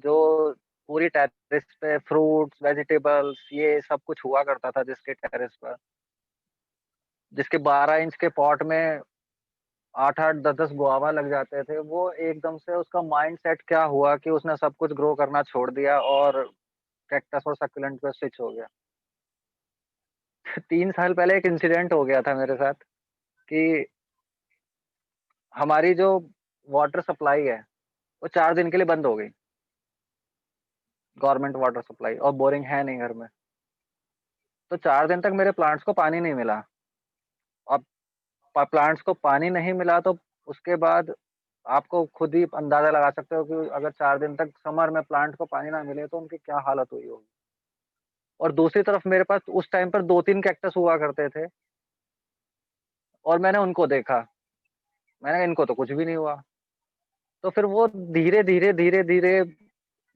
जो पूरी टेरेस पे फ्रूट्स, वेजिटेबल्स ये सब कुछ हुआ करता था जिसके टेरेस पर, जिसके 12 इंच के पॉट में 8-8, 10-10 गुआवा लग जाते थे, वो एकदम से उसका माइंडसेट क्या हुआ कि उसने सब कुछ ग्रो करना छोड़ दिया और कैक्टस और सक्यूलेंट पे स्विच हो गया। 3 साल पहले एक इंसिडेंट हो गया था मेरे साथ कि हमारी जो वाटर सप्लाई है, वो 4 दिन के लिए बंद हो गई। गवर्नमेंट वाटर सप्लाई, और बोरिंग है नहीं घर में। तो 4 दिन तक मेरे प्लांट्स को पानी नहीं मिला। अब प्लांट्स को पानी नहीं मिला तो उसके बाद आपको खुद ही अंदाजा लगा सकते हो कि अगर 4 दिन तक समर में प्लांट को पानी ना मिले तो उनकी क्या हालत हुई होगी। और दूसरी तरफ मेरे पास उस टाइम पर 2-3 कैक्टस हुआ करते थे और मैंने उनको देखा। मैंने कहा इनको तो कुछ भी नहीं हुआ। तो फिर वो धीरे-धीरे, धीरे-धीरे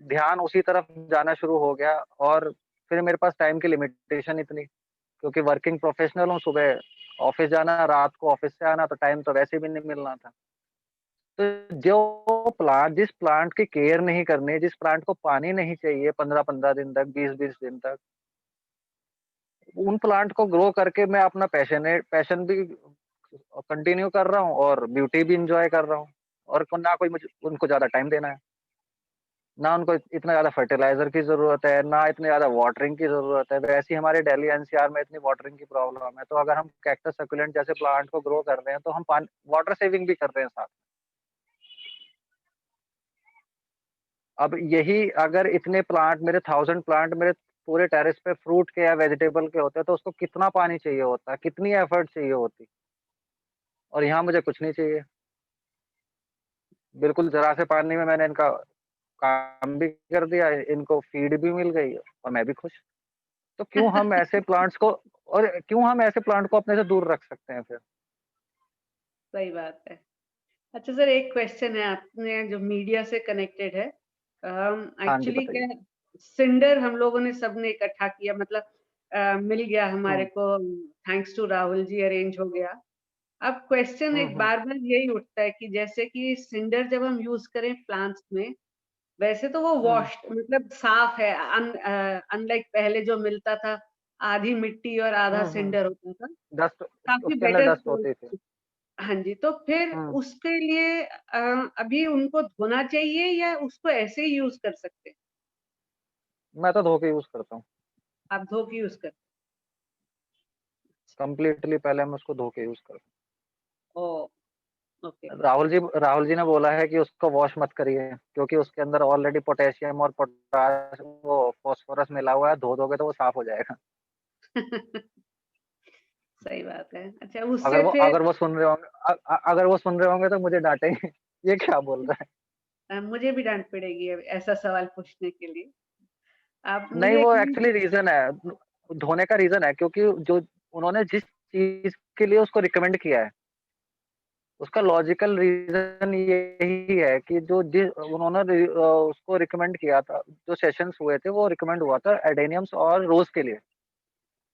ध्यान उसी तरफ जाना शुरू हो गया और फिर मेरे पास टाइम की लिमिटेशन इतनी, क्योंकि वर्किंग प्रोफेशनल हूँ, सुबह ऑफिस जाना, रात को ऑफिस से आना, तो टाइम तो वैसे भी नहीं मिलना था। तो जिस प्लांट की केयर नहीं करनी, जिस प्लांट को पानी नहीं चाहिए 15-15 दिन तक, 20-20 दिन तक, उन प्लांट को ग्रो करके मैं अपना पैशन भी कंटिन्यू कर रहा हूँ और ब्यूटी भी एन्जॉय कर रहा हूँ और ना कोई मुझे उनको ज़्यादा टाइम देना है, ना उनको इतना ज़्यादा फर्टिलाइज़र की ज़रूरत है, ना इतनी ज़्यादा वाटरिंग की ज़रूरत है। वैसे ही हमारे दिल्ली एनसीआर में इतनी वाटरिंग की प्रॉब्लम है, तो अगर हम कैक्टस सक्यूलेंट जैसे प्लांट को ग्रो कर रहे हैं, तो हम पानी वाटर सेविंग भी कर रहे हैं साथ। अब यही अगर इतने प्लांट मेरे 1000 प्लांट मेरे पूरे टेरेस पे फ्रूट के या वेजिटेबल के होते तो उसको कितना पानी चाहिए होता, कितनी एफर्ट चाहिए होती, और यहाँ मुझे कुछ नहीं चाहिए। बिल्कुल ज़रा से पानी में मैंने इनका काम भी कर दिया, इनको फीड भी मिल गई और मैं भी खुश। तो क्यों हम ऐसे प्लांट को अपने से दूर रख सकते हैं फिर? सही बात है। अच्छा सर, एक क्वेश्चन है आपने जो मीडिया से कनेक्टेड है। हाँ जी, एक्चुअली क्या बताइए। है, सिंडर हम लोगों ने सबने इकट्ठा किया, मतलब मिल गया हमारे हुँ, को, thanks to Rahul ji arrange हो गया। अब क्वेश्चन हुँ, एक हुँ, बार-बार यही उठता है कि जैसे कि सिंडर जब हम यूज़ करें प्लांट्स में, वैसे तो वो हुँ, वॉश्ड मतलब साफ है, अनलाइक पहले जो मिलता था, आधी मिट्टी और आधा हुँ, हुँ। सिंडर होता था, डस्ट, काफ़ी उसके अंदर बेटर डस्ट होती थी। हाँ जी, तो फिर हुँ, उसके लिए अभी उनको धोना चाहिए या उसको ऐसे ही यूज़ कर सकते हैं? मैं तो धो के यूज़ करता हूँ। आप धो के यूज़ करते कंप्लीटली पहले मैं उसको धो के यूज़ करता ओह! ओके। हूँ। राहुल जी ने बोला है कि उसको वॉश मत करिए, क्योंकि उसके अंदर ऑलरेडी पोटेशियम और वो फास्फोरस मिला हुआ है, धो दोगे तो वो साफ हो जाएगा। सही बात है। अच्छा उससे फिर अगर वो सुन रहे होंगे तो मुझे डाँटेंगे, ये क्या बोल रहा है? मुझे भी डाँट पड़ेगी अब ऐसा सवाल पूछने के लिए। आप नहीं, मुझे एक वो ये एक्चुअली रीज़न है, धोने का रीज़न है, क्योंकि जो उन्होंने जिस चीज़ के लिए उसको रिकमेंड किया है, उसका लॉजिकल रीज़न यही है कि उसको रिकमेंड किया था, जो सेशंस हुए थे वो रिकमेंड हुआ था एडेनियम्स और रोज़ के लिए।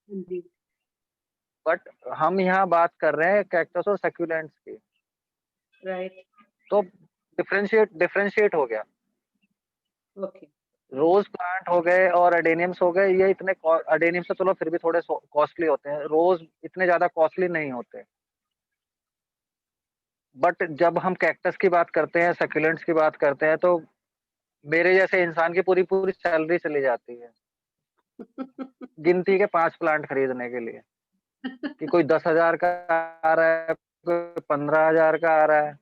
हाँ जी, बट हम यहाँ बात कर रहे हैं कैक्टस और सक्यूलेंट्स की, राइट, तो डिफरेंशिएट हो गया। ओके। रोज़ प्लांट हो गए और एडेनियम्स हो गए, ये इतने एडेनियम्स तो चलो फिर भी थोड़े कॉस्टली होते हैं, रोज़ इतने ज़्यादा कॉस्टली नहीं होते। बट जब हम कैक्टस की बात करते हैं, सक्यूलेंट्स की बात करते हैं, तो मेरे जैसे इंसान की पूरी-पूरी सैलरी चली जाती है, गिनती के 5 प्लांट खरीदने के लिए, कि कोई 10,000 का आ रहा है, कोई 15,000 का आ रहा है।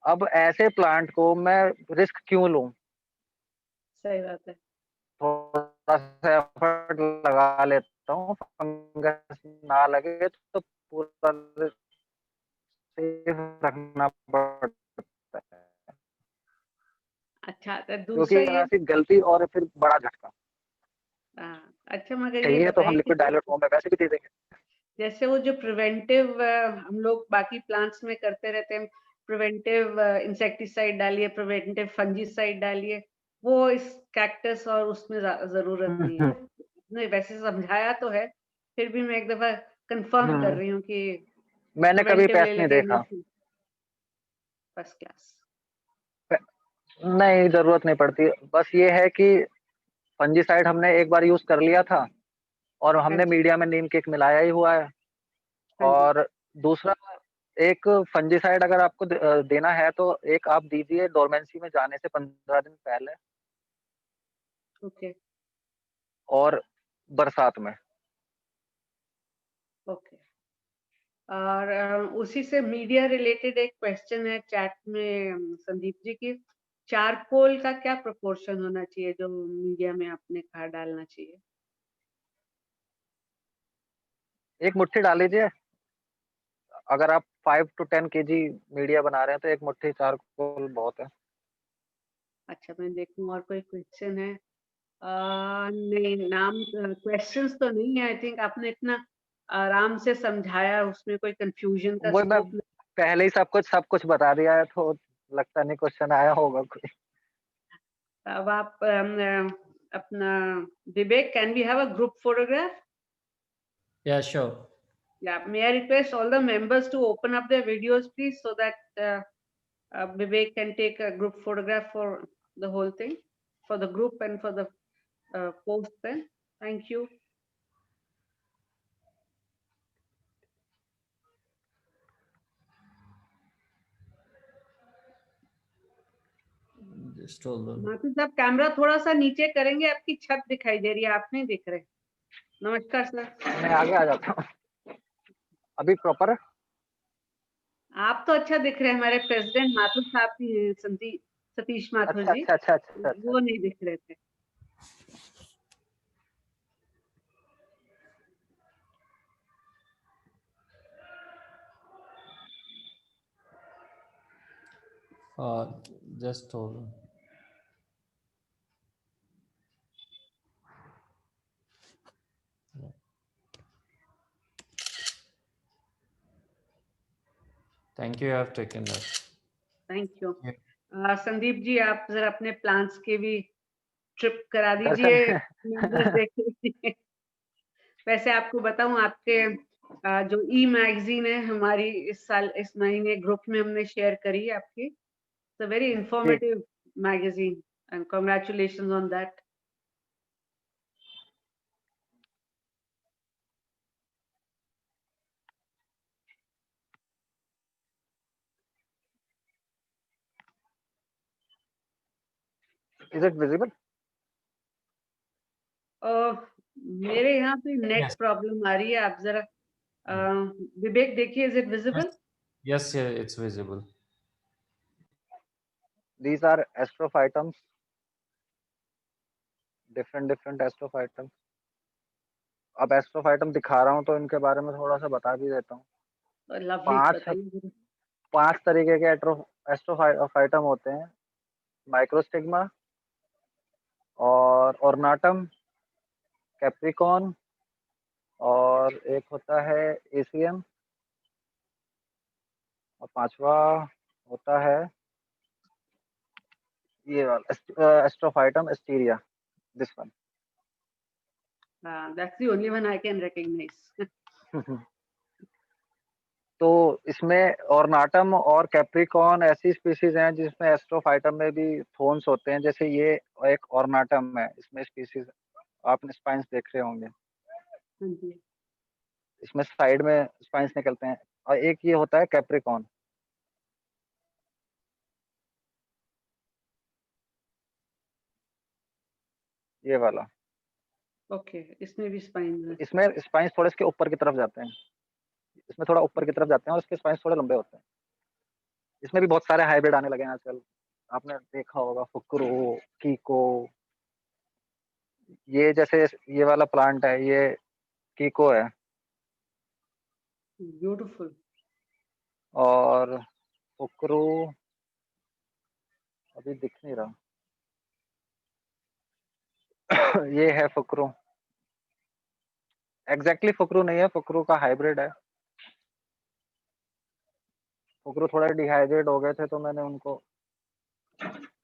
अब ऐसे प्लांट को मैं रिस्क क्यों लूँ? सही बात है। थोड़ा-सा एफर्ट लगा लेता हूँ, फंगस ना लगे तो पूरा रिस्क सेफ रखना पड़ता है, अच्छा तो क्योंकि दूसरा ये ऐसी गलती और फिर बड़ा झटका। अच्छा मगर ये चाहिए तो हम बताइए कि लिक्विड डायल्यूट फॉर्म में वैसे भी दे देंगे। जैसे वो जो प्रिवेंटिव हम लोग बाकी प्लांट्स में करते रहते हैं, प्रिवेंटिव इंसेक्टिसाइड डालिए, प्रिवेंटिव फंजीसाइड डालिए, वो इस कैक्टस और उसमें ज़रूरत हुँ, नहीं है। हुँ, आपने वैसे समझाया तो है, फिर भी मैं एक दफ़ा कंफर्म कर हुँ। रही हूँ कि मैंने कभी प्रिवेंटिव ले पेस्ट नहीं लेके देखा। Enough first class. नहीं, ज़रूरत नहीं पड़ती। बस ये है कि फंजीसाइड हमने एक बार यूज़ कर लिया था और हाँ हमने जी, मीडिया में नीम केक मिलाया ही हुआ है। हाँ जी, और दूसरा, एक फंजीसाइड अगर आपको देना है तो एक आप दीजिए डोरमेंसी में जाने से 15 दिन पहले ओके, और बरसात में। ओके। और उसी से मीडिया रिलेटेड एक क्वेश्चन है चैट में संदीप जी की, चारकोल का क्या प्रोपोर्शन होना चाहिए जो मीडिया में आपने कहा डालना चाहिए? 1 मुट्ठी डाल लीजिए। अगर आप 5 टू 10 केजी मीडिया बना रहे हैं तो 1 मुट्ठी चारकोल बहुत है। अच्छा, मैं देखूं और कोई क्वेश्चन है। नहीं, नाम क्वेश्चंस तो नहीं है। आई थिंक आपने इतना आराम से समझाया, उसमें कोई कंफ्यूजन का वही मैं स्कोप नहीं। पहले ही सब कुछ बता दिया है तो लगता नहीं क्वेश्चन आया होगा कोई। अब आप अपना विवेक, can we have a group photograph? Yeah, sure. Yeah, may I request all the members to open up their videos, please, so that Vivek can take a group photograph for the whole thing, for the group and for the post then. Thank you. Just hold on. Mathur साहब, camera थोड़ा सा नीचे करेंगे, आपकी छत दिखाई दे रही है, आप नहीं दिख रहे। नमस्कार सर। मैं आगे आ जाता हूँ। अभी प्रॉपर है? आप तो अच्छा दिख रहे हैं, हमारे प्रेसिडेंट माथुर साहब भी हैं, सतीश माथुर अच्छा, जी, अच्छा, अच्छा, अच्छा, अच्छा। वो नहीं दिख रहे थे। Uh, just hold on. Thank you. I have taken that. Thank you. Yeah. Sandeep ji, आप जरा अपने प्लान्स के भी ट्रिप करा दर्शन दीजिए, मेंबर्स देख लीजिए। वैसे आपको बताऊं, आपके जो ई मैगजीन है हमारी, इस साल इस महीने ग्रुप में हमने शेयर करी है आपकी। इट्स अ वेरी जी। Informative magazine and congratulations on that. Is it visible? मेरे यहाँ पे नेट Yes. प्रॉब्लम आ रही है, आप जरा विवेक देखिए, is it visible? Yes. Yeah. It's visible. These are astrophytums, different astrophytums. अब एस्ट्रोफाइटम दिखा रहा हूँ तो इनके बारे में थोड़ा सा बता भी देता हूँ। लवली, 5 बताइए जरा। 5 तरीके के एस्ट्रोफाइटम होते हैं। माइक्रोस्टिग्मा और ऑर्नाटम, कैप्रिकॉन, और एक होता है एसीएम, और 5वां होता है ये वाला astrophytum asterias, this one. That's the only one I can recognise. तो इसमें ऑर्नाटम और कैप्रिकॉन ऐसी स्पीशीज हैं जिसमें एस्ट्रोफाइटम में भी थोन्स होते हैं। जैसे ये एक ऑर्नाटम है, इसमें स्पीशीज आपने स्पाइंस देख रहे होंगे, हाँ जी। इसमें साइड में स्पाइंस निकलते हैं। और एक ये होता है कैप्रिकॉन, ये वाला। ओके, इसमें भी स्पाइन है। इसमें स्पाइंस थोड़े इसके ऊपर की तरफ जाते हैं, इसमें थोड़ा ऊपर की तरफ जाते हैं और इसके स्पाइंस थोड़े लंबे होते हैं। इसमें भी बहुत सारे हाइब्रिड आने लगे हैं आजकल, आपने देखा होगा, फुकरो, कीको। ये जैसे ये वाला प्लांट है, ये कीको है। ब्यूटीफुल। और फुकरू अभी दिख नहीं रहा। ये है फुकरू, एग्जैक्टली फुकरू नहीं है, फुकरू का हाइब्रिड है। फुकरू थोड़ा डिहाइड्रेट हो गए थे तो मैंने उनको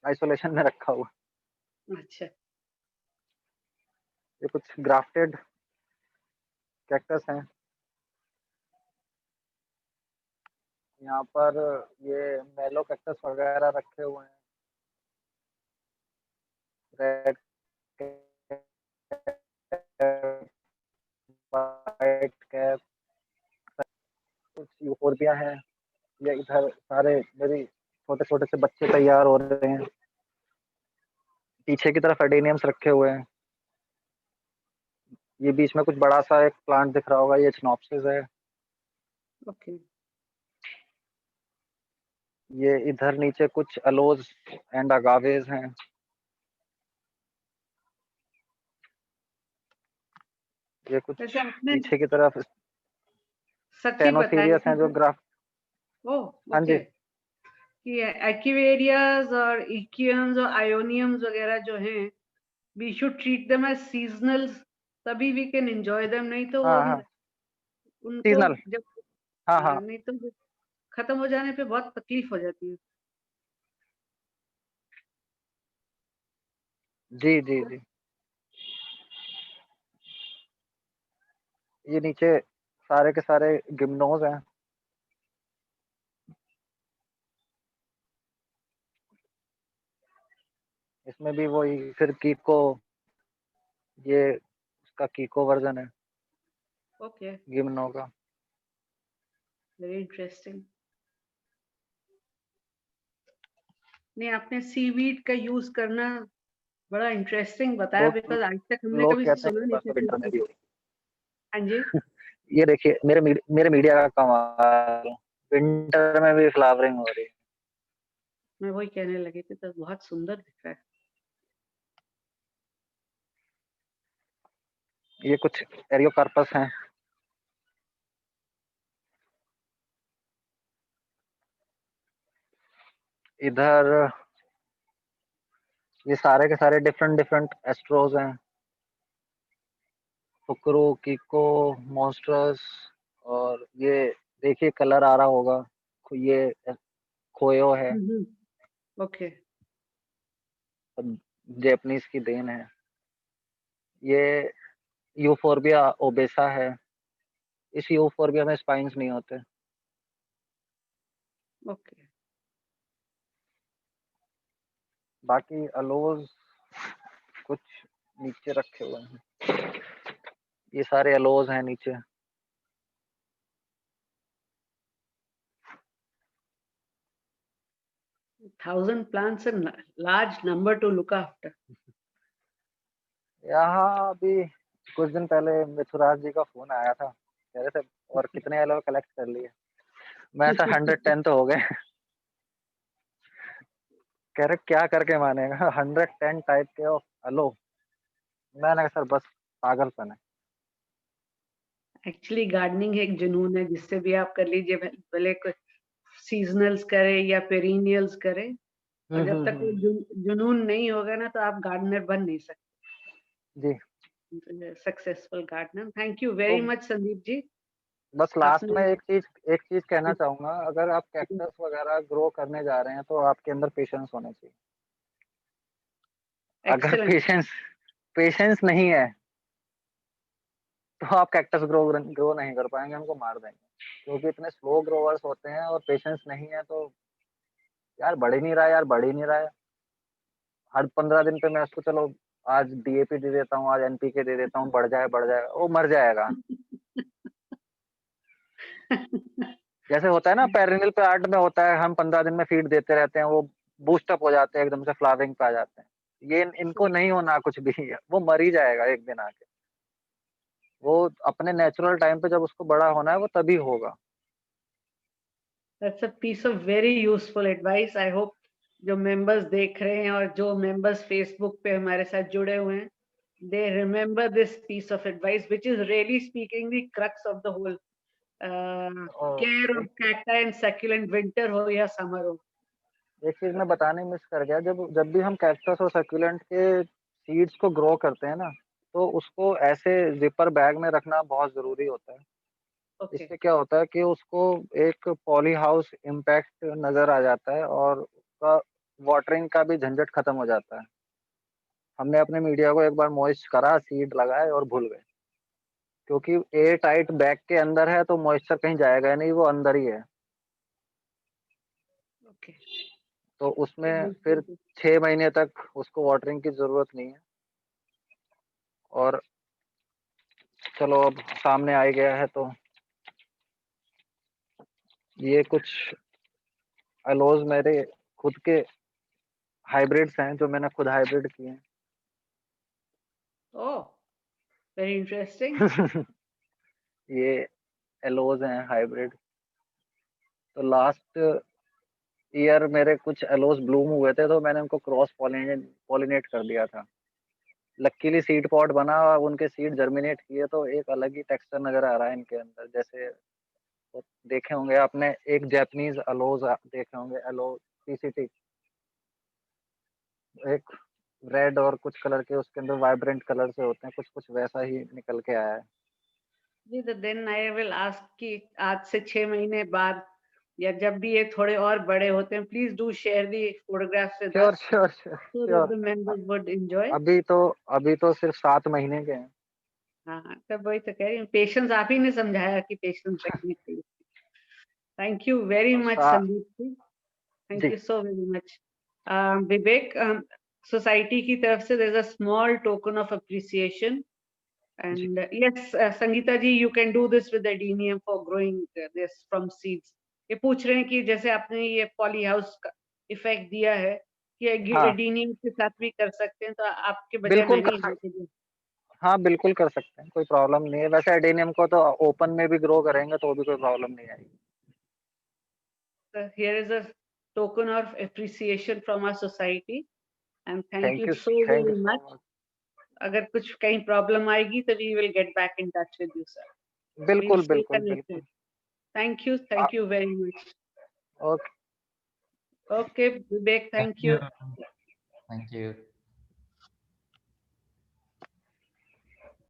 आइसोलेशन में रखा हुआ। अच्छा। ये कुछ ग्राफ्टेड कैक्टस हैं। यहाँ पर ये मेलो कैक्टस वगैरह रखे हुए हैं। रेड कैप, वाइट कैप, कुछ यूफोर्बिया है। ये इधर सारे मेरी छोटे-छोटे से बच्चे तैयार हो रहे हैं। पीछे की तरफ एडेनियम्स रखे हुए हैं। ये बीच में कुछ बड़ा-सा एक प्लांट दिख रहा होगा, ये चिनोप्सिस है। ओके। ये इधर नीचे कुछ अलोज एंड अगावेज हैं। ये कुछ वैसे आपने पीछे की तरफ सच्ची बताया स्टेनोसीरियस हैं जो ग्राफ। ओह हाँ ओके, जी। कि एक्विवेरियाज और इक्वियम्स और आयोनियम्स वगैरह जो हैं, we should treat them as seasonals, तभी वी कैन एंजॉय देम, नहीं तो वो हाँ, हाँ। उनको सीज़नल। जब हाँ, हाँ। नहीं तो खत्म हो जाने पे बहुत तकलीफ हो जाती है। जी, जी, जी। ये नीचे सारे के सारे गिम्नोज़ हैं। इसमें भी वही फिर कीको, ये उसका कीको वर्ज़न है ओके, गिम्नो का। Very interesting. नहीं, आपने सीवीड का यूज करना बड़ा इंटरेस्टिंग बताया, लोग बिकॉज आज तक हमने लोग कभी कहते हैं सुना नहीं था कि विंटर में भी होगी। हाँ जी। ये देखिए मेरे मीडिया का कमाल, विंटर में भी फ्लावरिंग हो रही है। मैं वही कहने लगी थी, तो बहुत सुंदर दिख रहा है। ये कुछ एरियोकार्पस हैं। इधर ये सारे के सारे डिफरेंट एस्ट्रोज हैं। फुकरो, कीको, मॉन्स्टर्स, और ये देखिए कलर आ रहा होगा। ये खोयो है, ओके। जापानीज की देन है। ये यूफोर्बिया ओबेसा है। इस यूफोर्बिया में स्पाइन्स नहीं होते। ओके। बाकी अलोज कुछ नीचे रखे हुए हैं। ये सारे अलोज हैं नीचे। Thousand plants and large number two look after. यहाँ अभी कुछ दिन पहले मिथुराज जी का फोन आया था, कह रहे थे और कितने अलो कलेक्ट कर लिए। मैं ऐसा 110 तो हो गए। कह रहे क्या करके मानेगा 110 टाइप के ऑफ अलो। मैंने कहा सर बस पागलपन है। एक्चुअली गार्डनिंग एक जुनून है, जिससे भी आप कर लीजिए, भले कोई सीजनल्स करे या पेरिनियल्स करे, और जब तक वो जुनून नहीं होगा ना, तो आप गार्डनर बन नहीं सकते। जी। Successful gardener. Thank you very तो मच संदीप जी। बस लास्ट आपने में एक चीज कहना चाहूंगा, अगर आप कैक्टस वगैरह ग्रो करने जा रहे हैं तो आपके अंदर पेशेंस होना चाहिए। अगर एक्सेलेंट। पेशेंस नहीं है तो आप कैक्टस ग्रो नहीं कर पाएंगे, हमको मार देंगे। क्योंकि इतने स्लो ग्रोवर्स होते हैं, और पेशेंस नहीं है तो यार बढ़ ही नहीं रहा है, यार बढ़ ही नहीं रहा है। हर 15 दिन पे मैं उसको चलो आज डीएपी दे देता हूँ, आज एनपीके दे देता हूँ, बढ़ जाए, वो मर जाएगा। जैसे होता है ना पेरिनियल पे आर्ट में होता है, हम 15 दिन में फीड देते रहते हैं, वो बूस्टअप हो जाते हैं, एकदम से फ्लावरिंग पे आ जाते हैं। ये इनको नहीं होना कुछ भी, वो मर ही जाएगा एक दिन आके। वो अपने नेचुरल टाइम पे जब उसको बड़ा होना है वो तभी होगा। That's a piece of very useful advice. I hope जो मेंबर्स देख रहे हैं और जो मेंबर्स फेसबुक पे हमारे साथ जुड़े हुए हैं, they remember this piece of advice, which is really speaking the crux of the whole और care of cacti and succulent, winter हो या summer हो। एक चीज मैं बताने मिस कर गया, जब जब भी हम कैक्टस और सक्यूलेंट के सीड्स को ग्रो करते हैं ना, तो उसको ऐसे जिपर बैग में रखना बहुत जरूरी होता है। Okay. इससे क्या होता है कि उसको एक पॉली हाउस इम्पैक्ट नजर आ जाता है, और उसका वाटरिंग का भी झंझट खत्म हो जाता है। हमने अपने मीडिया को एक बार मॉइस्ट करा, सीड लगाए और भूल गए, क्योंकि एयर टाइट बैग के अंदर है तो मॉइस्चर कहीं जाएगा ही नहीं, वो अंदर ही है। Okay. तो उसमें फिर 6 महीने तक उसको वाटरिंग की ज़रूरत नहीं है। और चलो अब सामने आ ही गया है, तो ये कुछ एलोज़ मेरे खुद के हाइब्रिड्स हैं, जो मैंने खुद हाइब्रिड किए हैं। ओह, वेरी इंटरेस्टिंग। ये एलोज़ हैं हाइब्रिड। तो लास्ट ईयर मेरे कुछ एलोज़ ब्लूम हुए थे, तो मैंने उनको क्रॉस पॉलिनेट कर दिया था। लकीली सीड पॉड बना और उनके सीड जर्मिनेट किए, तो एक अलग ही टेक्सचर नज़र आ रहा है इनके अंदर। जैसे वो देखे होंगे आपने, एक जैपनीज़ एलोज़ देखे होंगे, एलो पीसीटी, एक रेड और कुछ कलर के उसके अंदर वाइब्रेंट कलर से होते हैं, कुछ वैसा ही निकल के आया है। जी, तो देन आई विल आस्क कि आज से 6 महीने बाद या जब भी ये थोड़े और बड़े होते हैं, please do share the photographs with sure us sure sure so that sure. The members would enjoy. अभी तो सिर्फ 7 महीने के हैं। हाँ, तब वही तो कह रही हूँ, पेशेंस आप ही ने समझाया कि पेशेंस रखनी चाहिए। थैंक यू वेरी मच सा संदीप जी, थैंक जी, you so very much. Vivek, society की तरफ से there is a small token of appreciation जी। and yes, Sangeeta ji, you can do this with adenium for growing this from seeds. ये पूछ रहे हैं कि जैसे आपने ये पॉली हाउस का इफेक्ट दिया है कि हाँ, एडीनियम के साथ भी कर सकते हैं, तो आपके बजाय बिल्कुल मैंने कर यहाँ सक पे जो हाँ, बिल्कुल कर सकते हैं, कोई प्रॉब्लम नहीं है। वैसे एडेनियम को तो ओपन में भी ग्रो करेंगे तो भी कोई प्रॉब्लम नहीं आएगी। here is a token of appreciation from our society and thank you so thank you very so much. Much. अगर कुछ कहीं प्रॉब्लम आएगी तो we will get back in touch with you, sir. We'll बिल्कुल, stay बिल्कुल, connected. बिल्कुल। Thank you very much. Okay. Okay, Vivek, Thank thank you. you. Thank you.